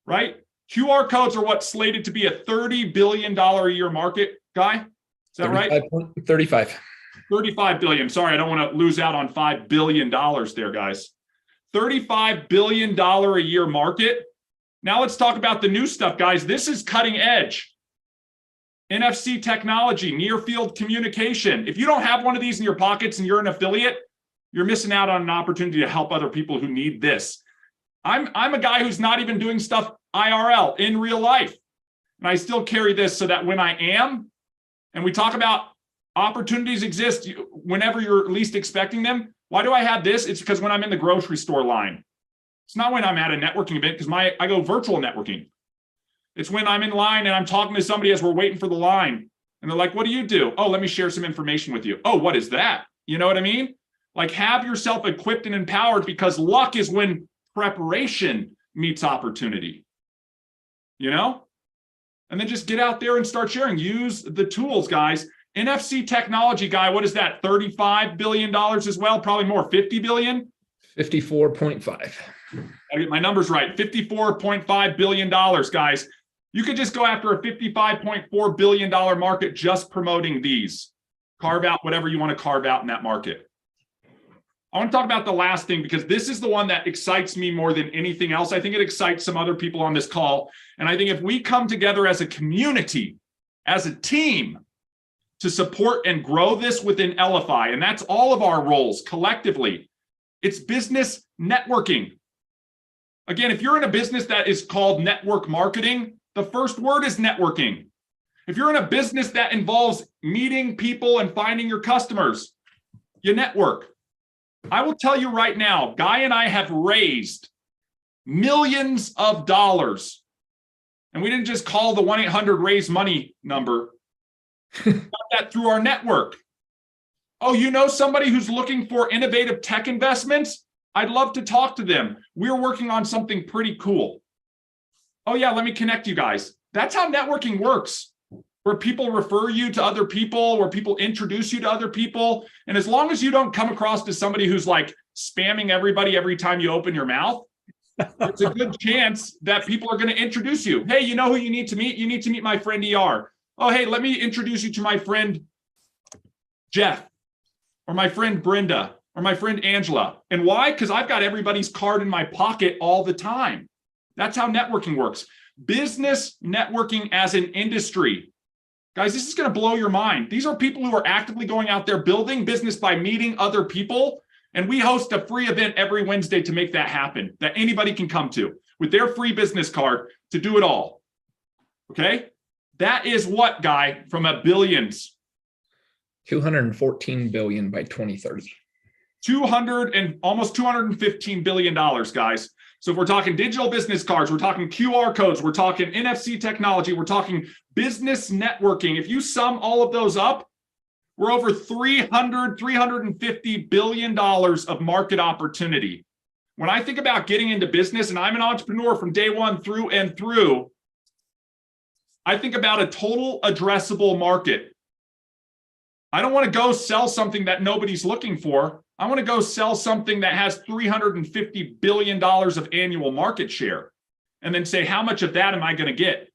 Right? QR codes are what's slated to be a $30 billion a year market, Guy? Is that right? 35. 35 billion. Sorry, I don't want to lose out on $5 billion there, guys. $35 billion a year market. Now let's talk about the new stuff, guys. This is cutting edge. NFC technology, near field communication. If you don't have one of these in your pockets and you're an affiliate, you're missing out on an opportunity to help other people who need this. I'm a guy who's not even doing stuff IRL in real life. And I still carry this so that when I am, and we talk about opportunities exist whenever you're least expecting them. Why do I have this? It's because when I'm in the grocery store line. It's not when I'm at a networking event because I go virtual networking. It's when I'm in line and I'm talking to somebody as we're waiting for the line. And they're like, what do you do? Oh, let me share some information with you. Oh, what is that? You know what I mean? Like, have yourself equipped and empowered, because luck is when preparation meets opportunity. You know? And then just get out there and start sharing. Use the tools, guys. NFC technology, Guy, what is that? $35 billion as well? Probably more, 50 billion? 54.5. I get my numbers right. $54.5 billion, guys. You could just go after a $55.4 billion market just promoting these. Carve out whatever you want to carve out in that market. I want to talk about the last thing, because this is the one that excites me more than anything else. I think it excites some other people on this call. And I think if we come together as a community, as a team, to support and grow this within Elify, and that's all of our roles collectively, it's business networking. Again, if you're in a business that is called network marketing, the first word is networking. If you're in a business that involves meeting people and finding your customers, you network. I will tell you right now, Guy and I have raised millions of dollars. And we didn't just call the 1-800 raise money number. We got that through our network. Oh, you know somebody who's looking for innovative tech investments? I'd love to talk to them. We're working on something pretty cool. Oh yeah, let me connect you guys. That's how networking works, where people refer you to other people, where people introduce you to other people. And as long as you don't come across as somebody who's like spamming everybody every time you open your mouth, there's a good chance that people are going to introduce you. Hey, you know who you need to meet? You need to meet my friend ER. Oh, hey, let me introduce you to my friend Jeff, or my friend Brenda, or my friend Angela. And why? Because I've got everybody's card in my pocket all the time. That's how networking works. Business networking as an industry. Guys, this is going to blow your mind. These are people who are actively going out there building business by meeting other people. And we host a free event every Wednesday to make that happen, that anybody can come to with their free business card to do it all. Okay? That is what, Guy, from a billions? 214 billion by 2030. Almost $215 billion, guys. So if we're talking digital business cards, we're talking QR codes, we're talking NFC technology, we're talking business networking. If you sum all of those up, we're over $350 billion of market opportunity. When I think about getting into business, and I'm an entrepreneur from day one through and through, I think about a total addressable market. I don't want to go sell something that nobody's looking for. I want to go sell something that has $350 billion of annual market share, and then say, how much of that am I going to get?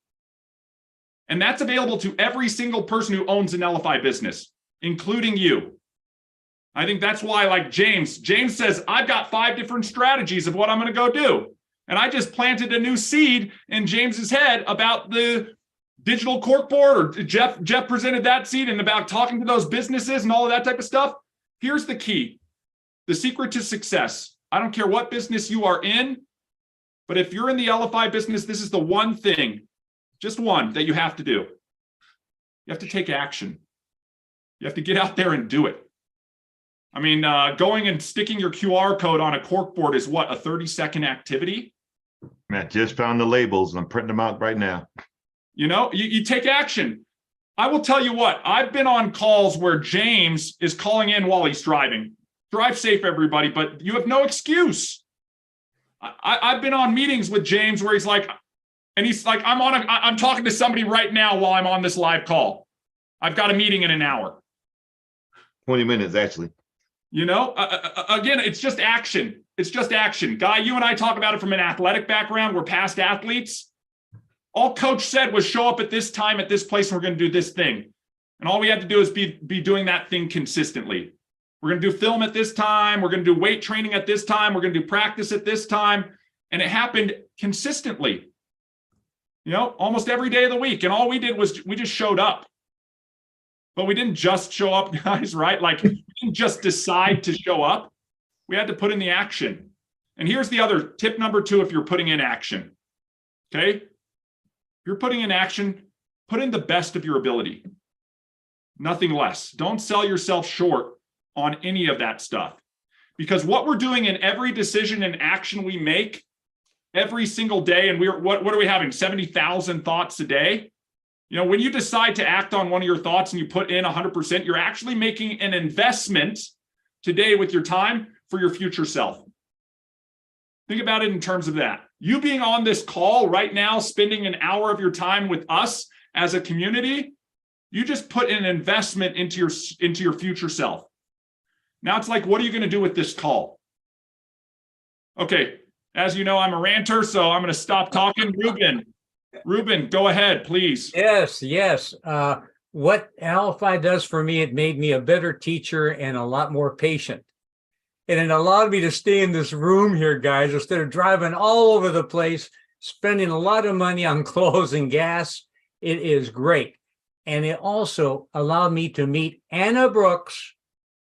And that's available to every single person who owns an Elify business, including you. I think that's why, like James says, I've got 5 different strategies of what I'm going to go do. And I just planted a new seed in James's head about the digital corkboard, or Jeff presented that seed, and about talking to those businesses and all of that type of stuff. Here's the key. The secret to success. I don't care what business you are in. But if you're in the Elify business, this is the one thing, just one, that you have to do. You have to take action. You have to get out there and do it. I mean, going and sticking your QR code on a corkboard is what, a 30-second activity? Matt just found the labels and I'm printing them out right now. You know, you take action. I will tell you what, I've been on calls where James is calling in while he's driving. Drive safe, everybody, but you have no excuse. I've been on meetings with James where he's like, I'm talking to somebody right now while I'm on this live call. I've got a meeting in an hour. 20 minutes, actually. You know, again, it's just action. It's just action. Guy, you and I talk about it from an athletic background. We're past athletes. All coach said was show up at this time, at this place, and we're going to do this thing. And all we had to do is be doing that thing consistently. We're going to do film at this time. We're going to do weight training at this time. We're going to do practice at this time. And it happened consistently, you know, almost every day of the week. And all we did was we just showed up. But we didn't just show up, guys, right? Like, we didn't just decide to show up. We had to put in the action. And here's the other tip number 2 if you're putting in action. Okay? If you're putting in action, put in the best of your ability. Nothing less. Don't sell yourself short on any of that stuff. Because what we're doing in every decision and action we make every single day, and what are we having? 70,000 thoughts a day? You know, when you decide to act on one of your thoughts and you put in 100%, you're actually making an investment today with your time for your future self. Think about it in terms of that. You being on this call right now, spending an hour of your time with us as a community, you just put an investment into your future self. Now it's like, what are you going to do with this call? Okay, as you know, I'm a ranter, so I'm going to stop talking. Ruben, go ahead, please. Yes. What Elify does for me, it made me a better teacher and a lot more patient. And it allowed me to stay in this room here, guys, instead of driving all over the place, spending a lot of money on clothes and gas. It is great. And it also allowed me to meet Anna Brooks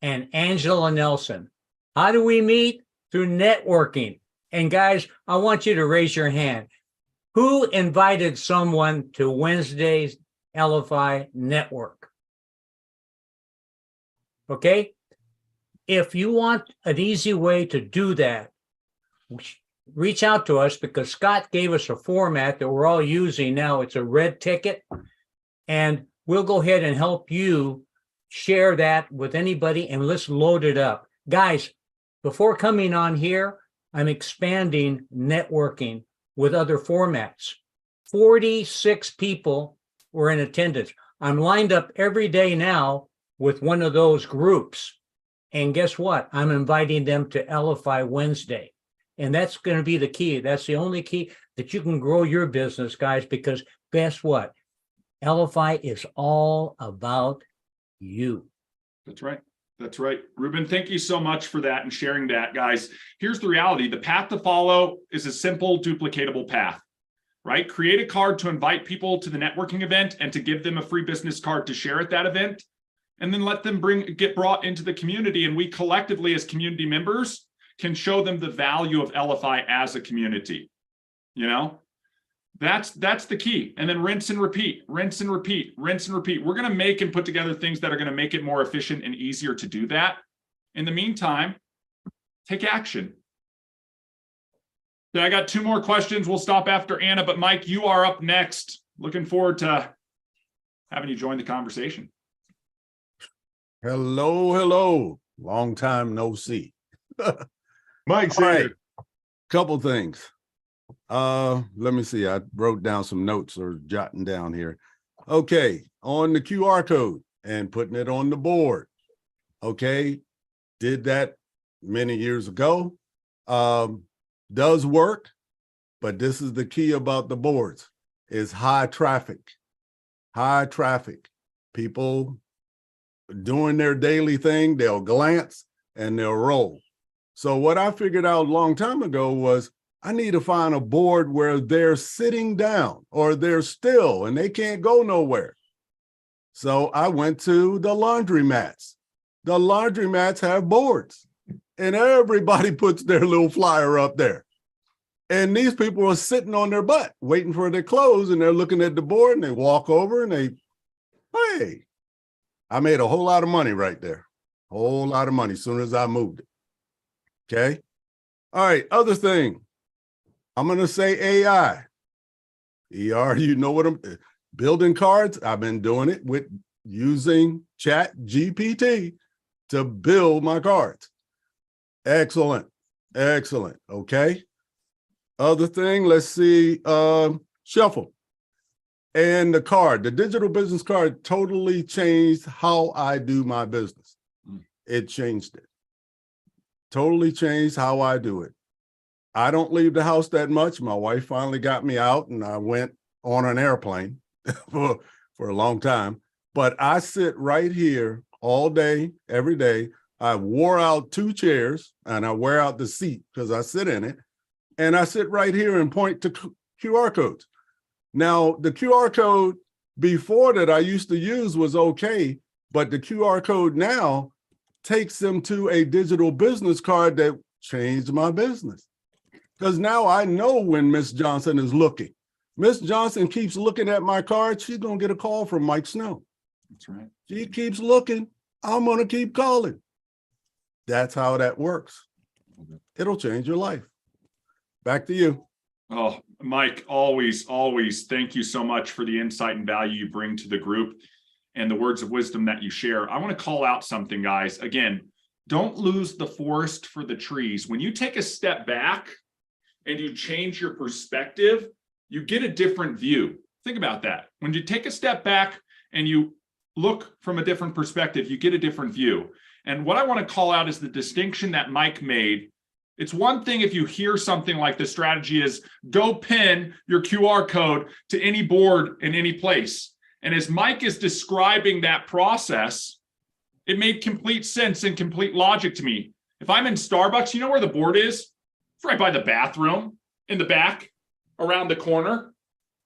and Angela Nelson. How do we meet? Through networking. And guys, I want you to raise your hand. Who invited someone to Wednesday's Elify Network? Okay. If you want an easy way to do that, reach out to us, because Scott gave us a format that we're all using now. It's a red ticket, and we'll go ahead and help you share that with anybody, and let's load it up. Guys, before coming on here, I'm expanding networking with other formats. 46 people were in attendance. I'm lined up every day now with one of those groups. And guess what? I'm inviting them to Elify Wednesday. And that's going to be the key. That's the only key that you can grow your business, guys, because guess what? Elify is all about you. That's right. That's right. Ruben, thank you so much for that and sharing that, guys. Here's the reality. The path to follow is a simple, duplicatable path, right? Create a card to invite people to the networking event and to give them a free business card to share at that event. And then let them get brought into the community. And we collectively, as community members, can show them the value of Elify as a community. You know, that's the key. And then rinse and repeat, rinse and repeat, rinse and repeat. We're going to make and put together things that are going to make it more efficient and easier to do that. In the meantime, take action. So I got 2 more questions. We'll stop after Anna, but Mike, you are up next. Looking forward to having you join the conversation. Hello. Long time no see. Mike's All here. right. Couple things. Let me see. I wrote down some notes or jotting down here. Okay, on the QR code and putting it on the board. Okay, did that many years ago. Does work, but this is the key about the boards, is high traffic. High traffic. People doing their daily thing, they'll glance and they'll roll. So what I figured out a long time ago was I need to find a board where they're sitting down or they're still and they can't go nowhere. So I went to the laundromats. The laundromats have boards and everybody puts their little flyer up there. And these people are sitting on their butt waiting for it to close, and they're looking at the board, and they walk over and hey, I made a whole lot of money right there. Whole lot of money as soon as I moved it. Okay. All right. Other thing, I'm going to say AI. You know what I'm building cards. I've been doing it with using Chat GPT to build my cards. Excellent. Excellent. Okay. Other thing, let's see, shuffle. And the digital business card totally changed how I do my business. It changed it. Totally changed how I do it. I don't leave the house that much. My wife finally got me out, and I went on an airplane for a long time. But I sit right here all day, every day. I wore out 2 chairs, and I wear out the seat because I sit in it. And I sit right here and point to QR codes. Now, the QR code before that I used to use was okay, but the QR code now takes them to a digital business card that changed my business. Because now I know when Miss Johnson is looking. Miss Johnson keeps looking at my card, she's going to get a call from Mike Snow. That's right. She keeps looking, I'm going to keep calling. That's how that works. It'll change your life. Back to you. Oh, Mike, always thank you so much for the insight and value you bring to the group and the words of wisdom that you share. I want to call out something, guys. Again, don't lose the forest for the trees. When you take a step back and you change your perspective, you get a different view. Think about that. When you take a step back and you look from a different perspective, you get a different view. And what I want to call out is the distinction that Mike made. It's one thing if you hear something like the strategy is go pin your QR code to any board in any place. And as Mike is describing that process, it made complete sense and complete logic to me. If I'm in Starbucks, you know where the board is? It's right by the bathroom, in the back, around the corner.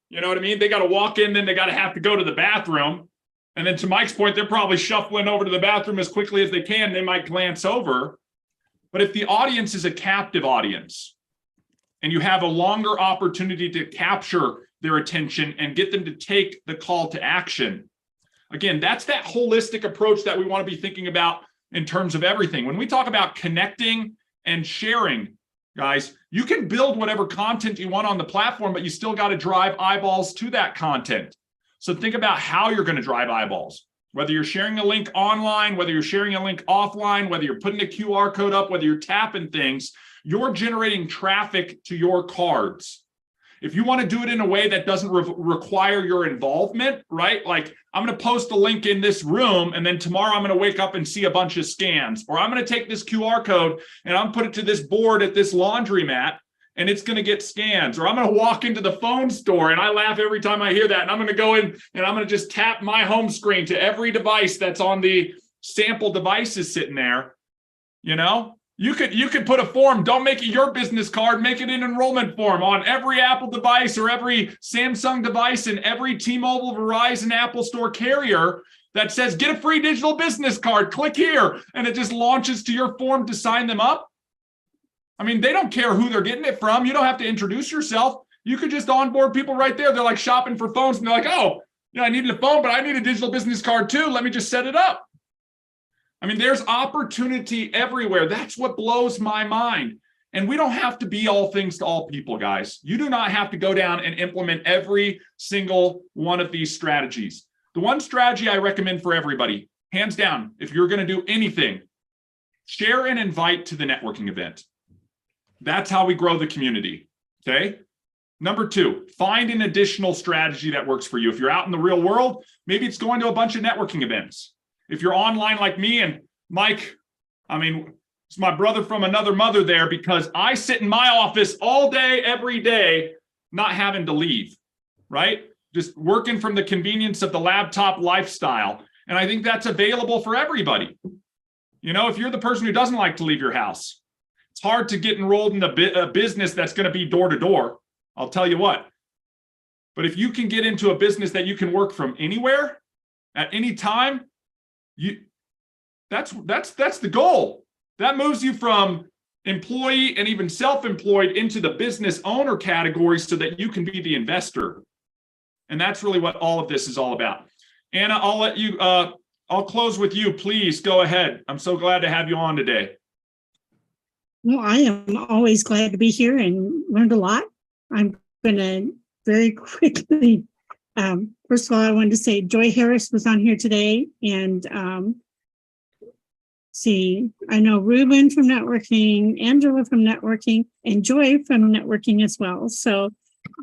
You know what I mean? They got to walk in, then they got to have to go to the bathroom. And then to Mike's point, they're probably shuffling over to the bathroom as quickly as they can. They might glance over. But if the audience is a captive audience and you have a longer opportunity to capture their attention and get them to take the call to action, again, that's that holistic approach that we want to be thinking about in terms of everything. When we talk about connecting and sharing, guys, you can build whatever content you want on the platform, but you still got to drive eyeballs to that content. So think about how you're going to drive eyeballs. Whether you're sharing a link online, whether you're sharing a link offline, whether you're putting a QR code up, whether you're tapping things, you're generating traffic to your cards. If you want to do it in a way that doesn't require your involvement, right? Like I'm going to post a link in this room and then tomorrow I'm going to wake up and see a bunch of scans, or I'm going to take this QR code and I'm put it to this board at this laundromat and it's going to get scans, or I'm going to walk into the phone store, and I laugh every time I hear that, and I'm going to go in and I'm going to just tap my home screen to every device that's on the sample devices sitting there. You know, you could put a form, don't make it your business card, make it an enrollment form on every Apple device or every Samsung device and every T-Mobile, Verizon, Apple Store carrier that says, get a free digital business card, click here, and it just launches to your form to sign them up. I mean, they don't care who they're getting it from. You don't have to introduce yourself. You could just onboard people right there. They're like shopping for phones and they're like, oh, yeah, I needed a phone, but I need a digital business card too. Let me just set it up. I mean, there's opportunity everywhere. That's what blows my mind. And we don't have to be all things to all people, guys. You do not have to go down and implement every single one of these strategies. The one strategy I recommend for everybody, hands down, if you're going to do anything, share and invite to the networking event. That's how we grow the community, okay? Number 2, find an additional strategy that works for you. If you're out in the real world, maybe it's going to a bunch of networking events. If you're online like me and Mike, I mean, it's my brother from another mother there, because I sit in my office all day, every day, not having to leave, right? Just working from the convenience of the laptop lifestyle. And I think that's available for everybody. You know, if you're the person who doesn't like to leave your house, it's hard to get enrolled in a business that's going to be door to door. I'll tell you what. But if you can get into a business that you can work from anywhere, at any time, that's the goal. That moves you from employee and even self-employed into the business owner category so that you can be the investor. And that's really what all of this is all about. Anna, I'll let you, I'll close with you. Please go ahead. I'm so glad to have you on today. Well, I am always glad to be here and learned a lot. I'm going to very quickly, first of all, I wanted to say Joy Harris was on here today, and see, I know Ruben from networking, Angela from networking, and Joy from networking as well. So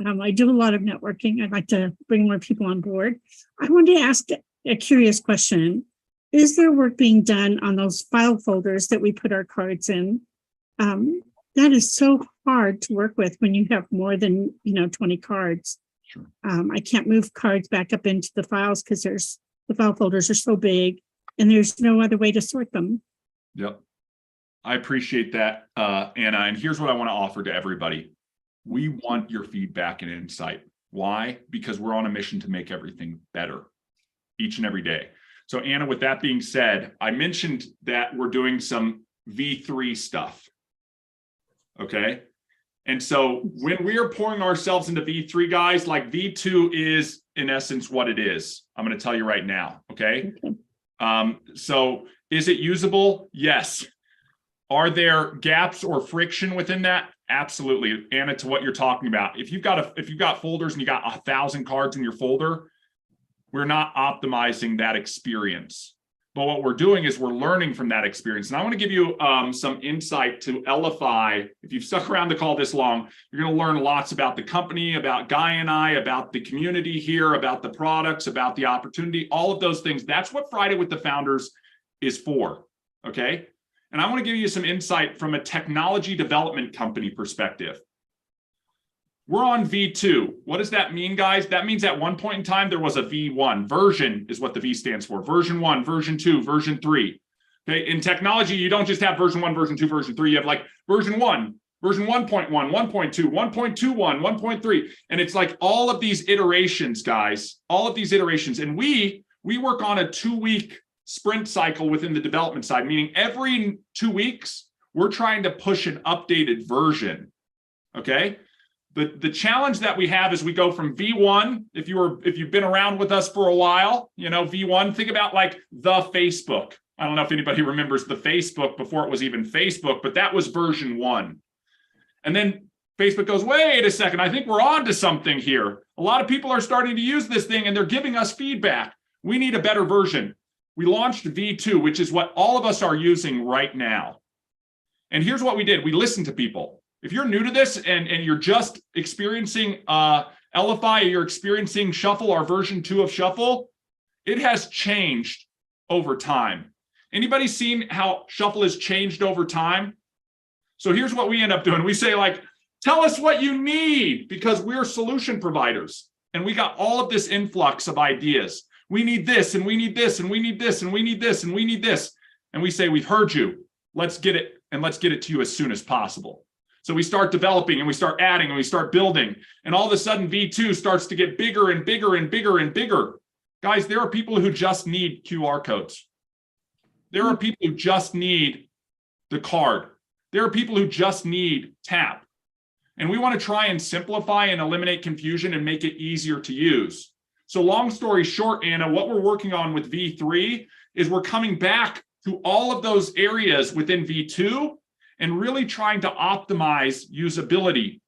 I do a lot of networking. I'd like to bring more people on board. I wanted to ask a curious question. Is there work being done on those file folders that we put our cards in? That is so hard to work with when you have more than 20 cards. Sure. I can't move cards back up into the files because the file folders are so big and there's no other way to sort them. Yep. I appreciate that, Anna. And here's what I want to offer to everybody. We want your feedback and insight. Why? Because we're on a mission to make everything better each and every day. So Anna, with that being said, I mentioned that we're doing some V3 stuff. Okay. And so when we are pouring ourselves into V3, guys, like V2 is in essence what it is. I'm going to tell you right now. Okay. So is it usable? Yes. Are there gaps or friction within that? Absolutely. Anna, to what you're talking about. If you've got folders and you got 1,000 cards in your folder, we're not optimizing that experience. But what we're doing is we're learning from that experience. And I want to give you some insight to Elify. If you've stuck around the call this long, you're going to learn lots about the company, about Guy and I, about the community here, about the products, about the opportunity, all of those things. That's what Friday with the Founders is for, okay? And I want to give you some insight from a technology development company perspective. We're on V2. What does that mean, guys? That means at one point in time, there was a V1. Version is what the V stands for. Version 1, version 2, version 3. Okay. In technology, you don't just have version 1, version 2, version 3. You have like version 1, version 1.1, 1.2, 1.21, 1.3. And it's like all of these iterations, guys, all of these iterations. And we work on a 2-week sprint cycle within the development side, meaning every 2 weeks, we're trying to push an updated version. Okay. The challenge that we have is we go from V1, if you've been around with us for a while, V1, think about like the Facebook. I don't know if anybody remembers the Facebook before it was even Facebook, but that was version 1. And then Facebook goes, wait a second, I think we're on to something here. A lot of people are starting to use this thing and they're giving us feedback. We need a better version. We launched V2, which is what all of us are using right now. And here's what we did. We listened to people. If you're new to this and you're just experiencing Elify, or you're experiencing Shuffle, our version 2 of Shuffle, it has changed over time. Anybody seen how Shuffle has changed over time? So here's what we end up doing. We say like, tell us what you need, because we're solution providers. And we got all of this influx of ideas. We need this, and we need this, and we need this, and we need this, and we need this. And we say, we've heard you. Let's get it, and let's get it to you as soon as possible. So we start developing and we start adding and we start building. And all of a sudden V2 starts to get bigger and bigger and bigger and bigger. Guys, there are people who just need QR codes. There are people who just need the card. There are people who just need tap. And we want to try and simplify and eliminate confusion and make it easier to use. So long story short, Anna, what we're working on with V3 is we're coming back to all of those areas within V2 and really trying to optimize usability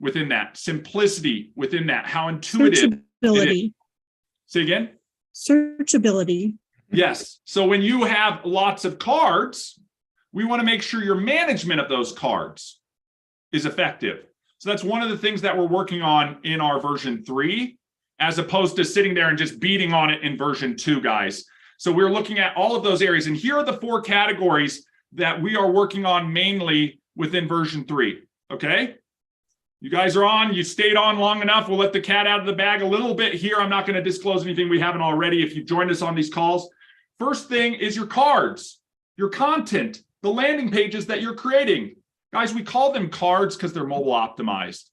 within that, simplicity within that, how intuitive it is. Say again? Searchability. Yes. So when you have lots of cards, we want to make sure your management of those cards is effective. So that's one of the things that we're working on in our version 3, as opposed to sitting there and just beating on it in version 2, guys. So we're looking at all of those areas. And here are the 4 categories that we are working on mainly within version 3, okay? You guys are on, you stayed on long enough. We'll let the cat out of the bag a little bit here. I'm not gonna disclose anything we haven't already if you've joined us on these calls. First thing is your cards, your content, the landing pages that you're creating. Guys, we call them cards because they're mobile optimized,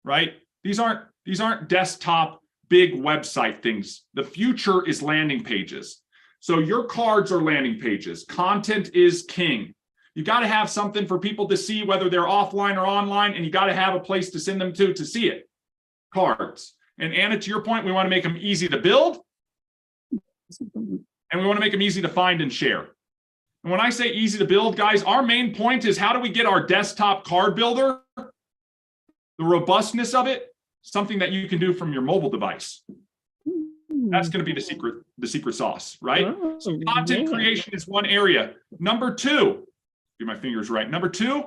right? These aren't desktop, big website things. The future is landing pages. So your cards are landing pages. Content is king. You got to have something for people to see, whether they're offline or online, and you got to have a place to send them to see it. Cards. And Anna, to your point, we want to make them easy to build, and we want to make them easy to find and share. And when I say easy to build, guys, our main point is how do we get our desktop card builder, the robustness of it, something that you can do from your mobile device. That's going to be the secret sauce, right? So content creation is one area. Number two, get my fingers right. Number two,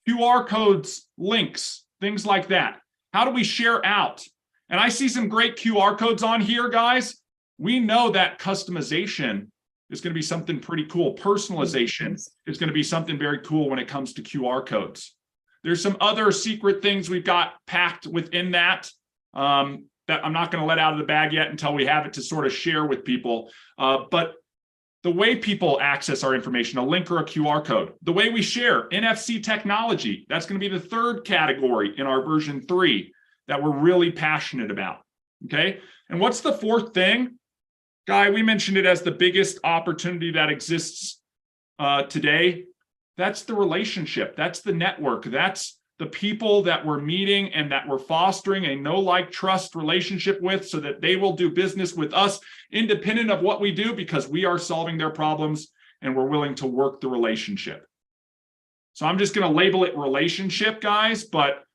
QR codes, links, things like that. How do we share out? And I see some great QR codes on here, guys. We know that customization is going to be something pretty cool. Personalization is going to be something very cool when it comes to QR codes. There's some other secret things we've got packed within that that I'm not going to let out of the bag yet until we have it to sort of share with people. But the way people access our information, a link or a QR code, the way we share, NFC technology, that's going to be the third category in our version 3 that we're really passionate about. Okay. And what's the fourth thing? Guy, we mentioned it as the biggest opportunity that exists today. That's the relationship. That's the network. That's the people that we're meeting and that we're fostering a know, like, trust relationship with, so that they will do business with us independent of what we do, because we are solving their problems and we're willing to work the relationship. So I'm just going to label it relationship, guys, but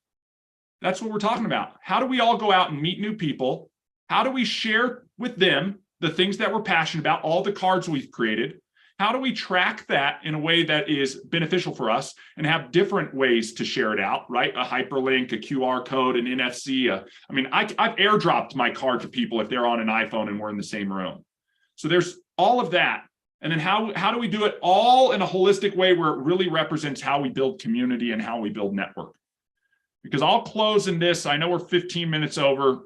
that's what we're talking about. How do we all go out and meet new people? How do we share with them the things that we're passionate about, all the cards we've created? How do we track that in a way that is beneficial for us and have different ways to share it out, right? A hyperlink, a QR code, an NFC. I mean, I've airdropped my card to people if they're on an iPhone and we're in the same room. So there's all of that. And then how do we do it all in a holistic way where it really represents how we build community and how we build network? Because I'll close in this. I know we're 15 minutes over,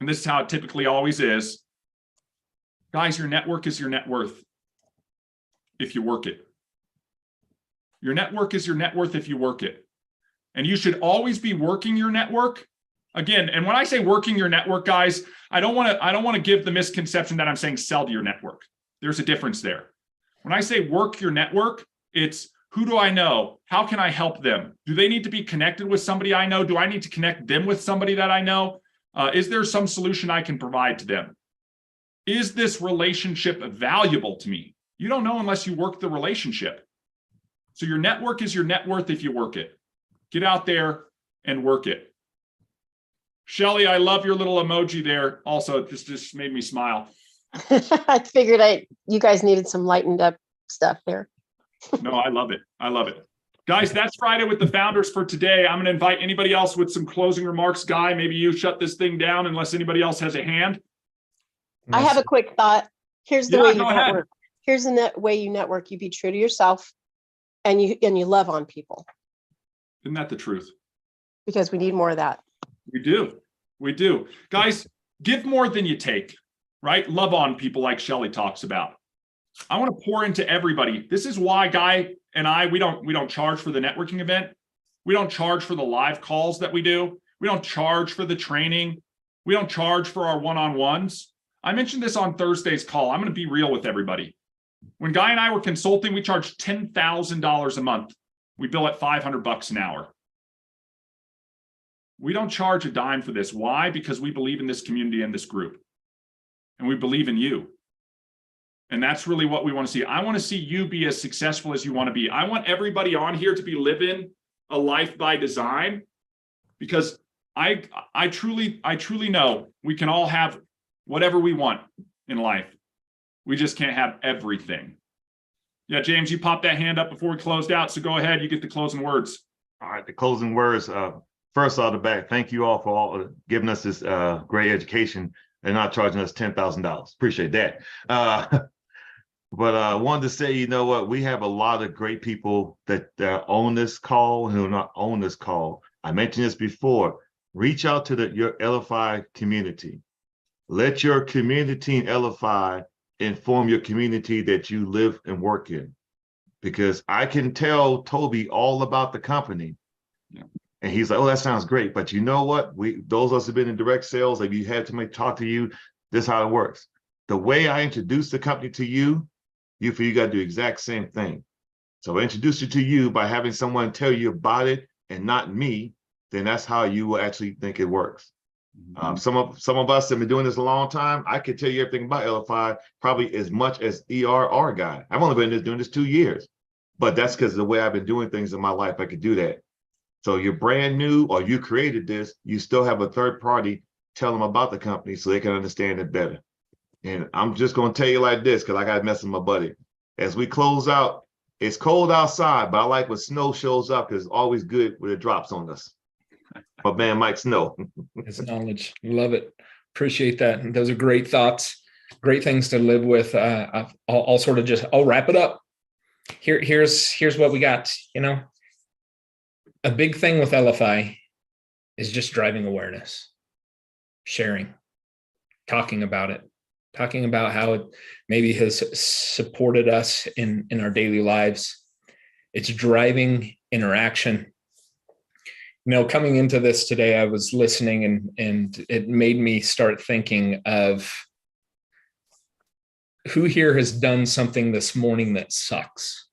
and this is how it typically always is. Guys, your network is your net worth if you work it. Your network is your net worth if you work it. And you should always be working your network. Again, and when I say working your network, guys, I don't want to give the misconception that I'm saying sell to your network. There's a difference there. When I say work your network, it's who do I know? How can I help them? Do they need to be connected with somebody I know? Do I need to connect them with somebody that I know? Is there some solution I can provide to them? Is this relationship valuable to me? You don't know unless you work the relationship. So your network is your net worth if you work it. Get out there and work it. Shelly, I love your little emoji there. Also, just made me smile. I figured you guys needed some lightened up stuff there. No, I love it. I love it. Guys, that's Friday with the Founders for today. I'm going to invite anybody else with some closing remarks. Guy, maybe you shut this thing down unless anybody else has a hand. I have a quick thought. Here's the way you go ahead. network. Here's the way you network. You be true to yourself, and you love on people. Isn't that the truth? Because we need more of that. We do. We do. Guys, give more than you take, right? Love on people like Shelly talks about. I want to pour into everybody. This is why Guy and I, we don't charge for the networking event. We don't charge for the live calls that we do. We don't charge for the training. We don't charge for our one-on-ones. I mentioned this on Thursday's call. I'm going to be real with everybody. When Guy and I were consulting, we charged $10,000 a month. We bill at $500 an hour. We don't charge a dime for this. Why? Because we believe in this community and this group. And we believe in you. And that's really what we want to see. I want to see you be as successful as you want to be. I want everybody on here to be living a life by design, because I truly know we can all have whatever we want in life. We just can't have everything. Yeah, James, you popped that hand up before we closed out. So go ahead, you get the closing words. All right, the closing words. First off the bat, thank you all for all giving us this great education and not charging us $10,000. Appreciate that. But I wanted to say, you know what, we have a lot of great people that are on this call and who are not on this call. I mentioned this before. Reach out to your Elify community. Let your community in Elify inform your community that you live and work in. Because I can tell Toby all about the company. Yeah. And he's like, oh, that sounds great. But you know what? Those of us who have been in direct sales, if you had somebody talk to you, this is how it works. The way I introduce the company to you, you got to do the exact same thing. So I introduce it to you by having someone tell you about it and not me, then that's how you will actually think it works. Some of us have been doing this a long time. I could tell you everything about Elify, probably as much as our guy. I've only been doing this 2 years, but that's because of the way I've been doing things in my life. I could do that. So you're brand new or you created this, you still have a third party tell them about the company so they can understand it better. And I'm just going to tell you like this, because I got to mess with my buddy. As we close out, it's cold outside, but I like when snow shows up because it's always good when it drops on us. My man, Mike Snow. It's knowledge. Love it. Appreciate that. Those are great thoughts, great things to live with. I'll sort of just, I'll wrap it up. Here's what we got. You know, a big thing with Elify is just driving awareness, sharing, talking about it, talking about how it maybe has supported us in our daily lives. It's driving interaction. You know, coming into this today, I was listening and it made me start thinking of who here has done something this morning that sucks.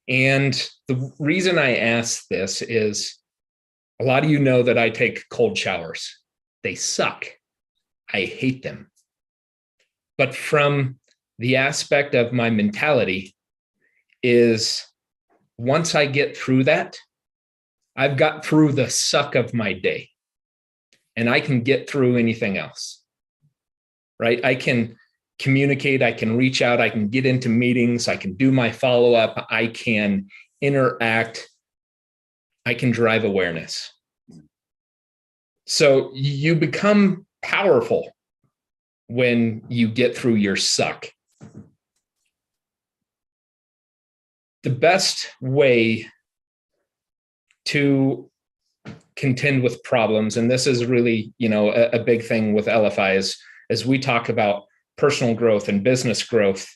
And the reason I ask this is a lot of you know that I take cold showers. They suck. I hate them. But from the aspect of my mentality is once I get through that, I've got through the suck of my day and I can get through anything else, right? I can communicate, I can reach out, I can get into meetings, I can do my follow-up, I can interact, I can drive awareness. So you become powerful when you get through your suck. The best way to contend with problems, and this is really, you know, a big thing with Elify is as we talk about personal growth and business growth,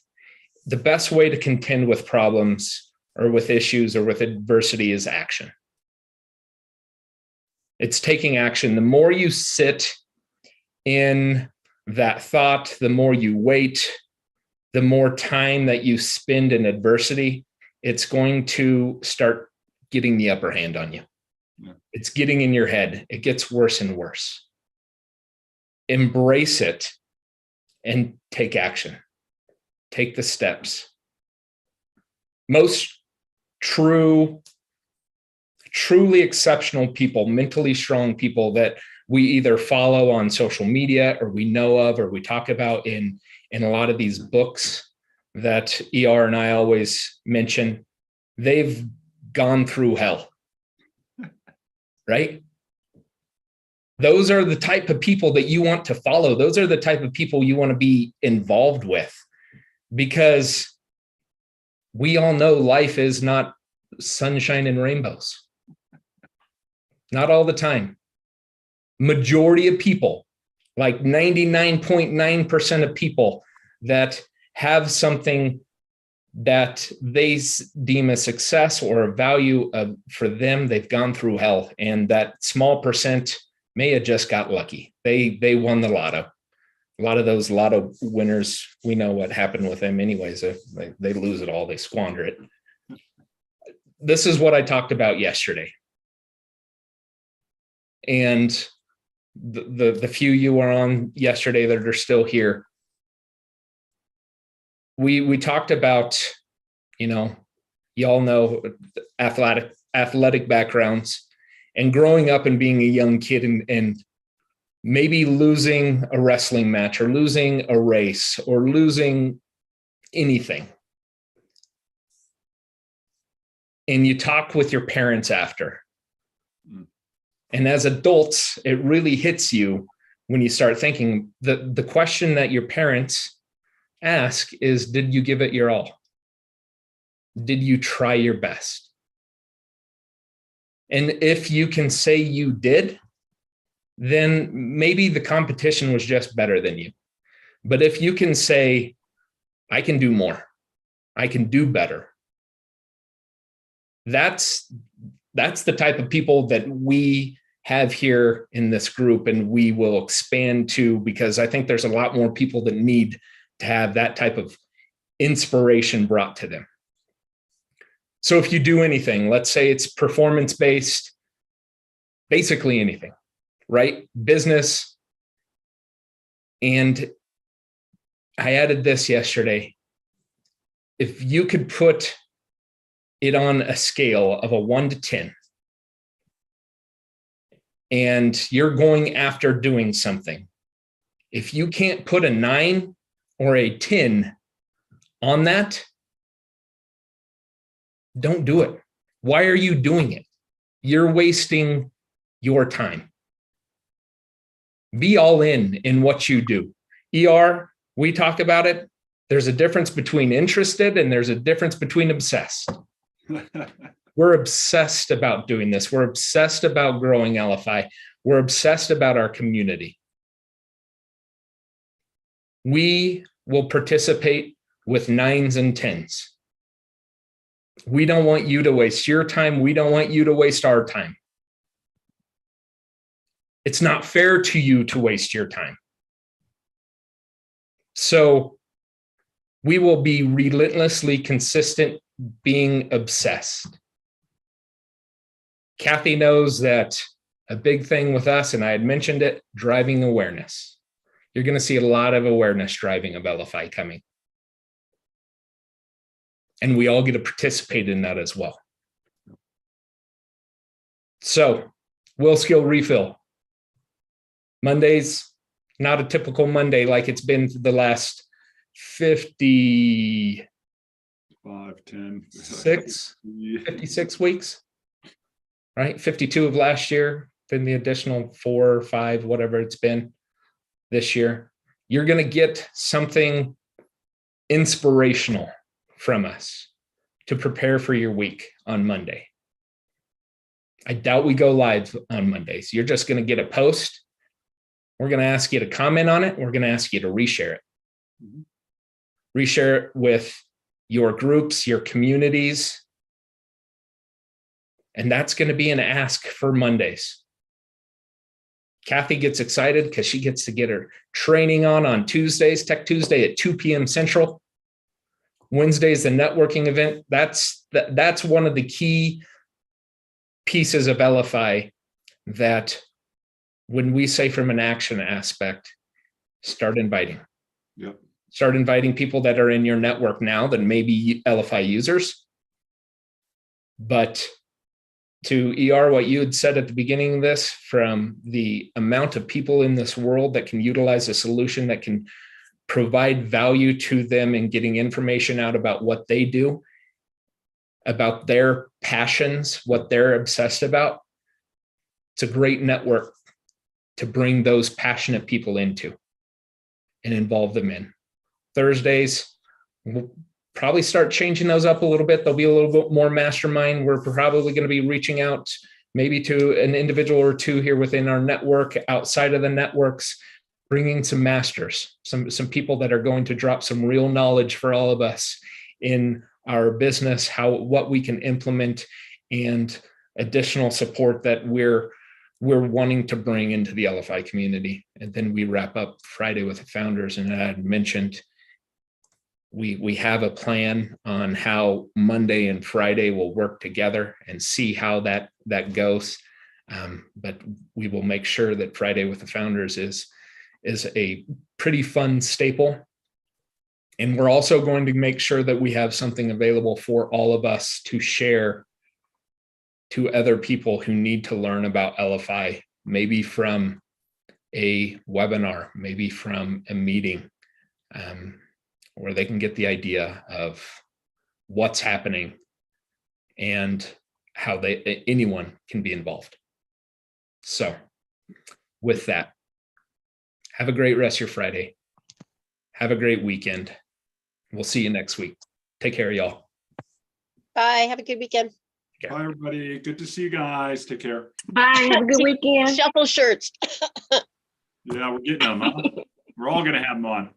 the best way to contend with problems or with issues or with adversity is action. It's taking action. The more you sit in that thought, the more you wait, the more time that you spend in adversity, it's going to start getting the upper hand on you. Yeah. It's getting in your head. It gets worse and worse. Embrace it and take action. Take the steps. Most truly exceptional people, mentally strong people that we either follow on social media or we know of or we talk about in a lot of these books that ER and I always mention, they've gone through hell, right? Those are the type of people that you want to follow. Those are the type of people you want to be involved with, because we all know life is not sunshine and rainbows. Not all the time. Majority of people, like 99.9% of people that have something that they deem a success or a value for them, they've gone through hell. And that small percent may have just got lucky. They won the lotto. A lot of those lotto winners, we know what happened with them anyways. They lose it all, they squander it. This is what I talked about yesterday. And the few you were on yesterday that are still here, we talked about, you know, y'all know athletic backgrounds and growing up and being a young kid and maybe losing a wrestling match or losing a race or losing anything. And you talk with your parents after. And as adults, it really hits you when you start thinking the question that your parents ask is, did you give it your all? Did you try your best? And if you can say you did, then maybe the competition was just better than you. But if you can say, I can do more, I can do better, that's the type of people that we have here in this group, and we will expand to, because I think there's a lot more people that need to have that type of inspiration brought to them. So if you do anything, let's say it's performance-based, basically anything, right? Business. And I added this yesterday. If you could put it on a scale of a 1 to 10, and you're going after doing something, if you can't put a 9 or a 10 on that, don't do it. Why are you doing it? You're wasting your time. Be all in what you do. ER, we talk about it. There's a difference between interested and there's a difference between obsessed. We're obsessed about doing this. We're obsessed about growing Elify. We're obsessed about our community. We will participate with 9s and 10s. We don't want you to waste your time. We don't want you to waste our time. It's not fair to you to waste your time. So we will be relentlessly consistent, being obsessed. Kathy knows that a big thing with us, and I had mentioned it, driving awareness. You're going to see a lot of awareness driving of Elify coming. And we all get to participate in that as well. So, will skill refill. Mondays, not a typical Monday like it's been for the last 56 weeks, right? 52 of last year, then the additional 4 or 5, whatever it's been this year. You're going to get something inspirational from us to prepare for your week on Monday. I doubt we go live on Mondays. You're just going to get a post. We're going to ask you to comment on it. We're going to ask you to reshare it. Reshare it with your groups, your communities. And that's going to be an ask for Mondays. Kathy gets excited because she gets to get her training on Tuesdays, Tech Tuesday at 2 p.m. Central. Wednesday's the networking event. That's one of the key pieces of Elify that when we say from an action aspect, start inviting. Yep. Start inviting people that are in your network now that may be Elify users. But to ER, what you had said at the beginning of this, from the amount of people in this world that can utilize a solution that can provide value to them in getting information out about what they do, about their passions, what they're obsessed about. It's a great network to bring those passionate people into and involve them in. Thursdays, we'll probably start changing those up a little bit. There'll be a little bit more mastermind. We're probably going to be reaching out maybe to an individual or two here within our network, outside of the networks, bringing some masters, some people that are going to drop some real knowledge for all of us in our business, what we can implement, and additional support that we're wanting to bring into the Elify community. And then we wrap up Friday with the founders. And I had mentioned we have a plan on how Monday and Friday will work together and see how that goes. But we will make sure that Friday with the founders is a pretty fun staple. And we're also going to make sure that we have something available for all of us to share to other people who need to learn about Elify, maybe from a webinar, maybe from a meeting, where they can get the idea of what's happening and how anyone can be involved. So with that, have a great rest of your Friday. Have a great weekend. We'll see you next week. Take care, y'all. Bye. Have a good weekend. Bye, everybody. Good to see you guys. Take care. Bye. Have a good weekend. Shuffle shirts. Yeah, we're getting them. Huh? We're all going to have them on.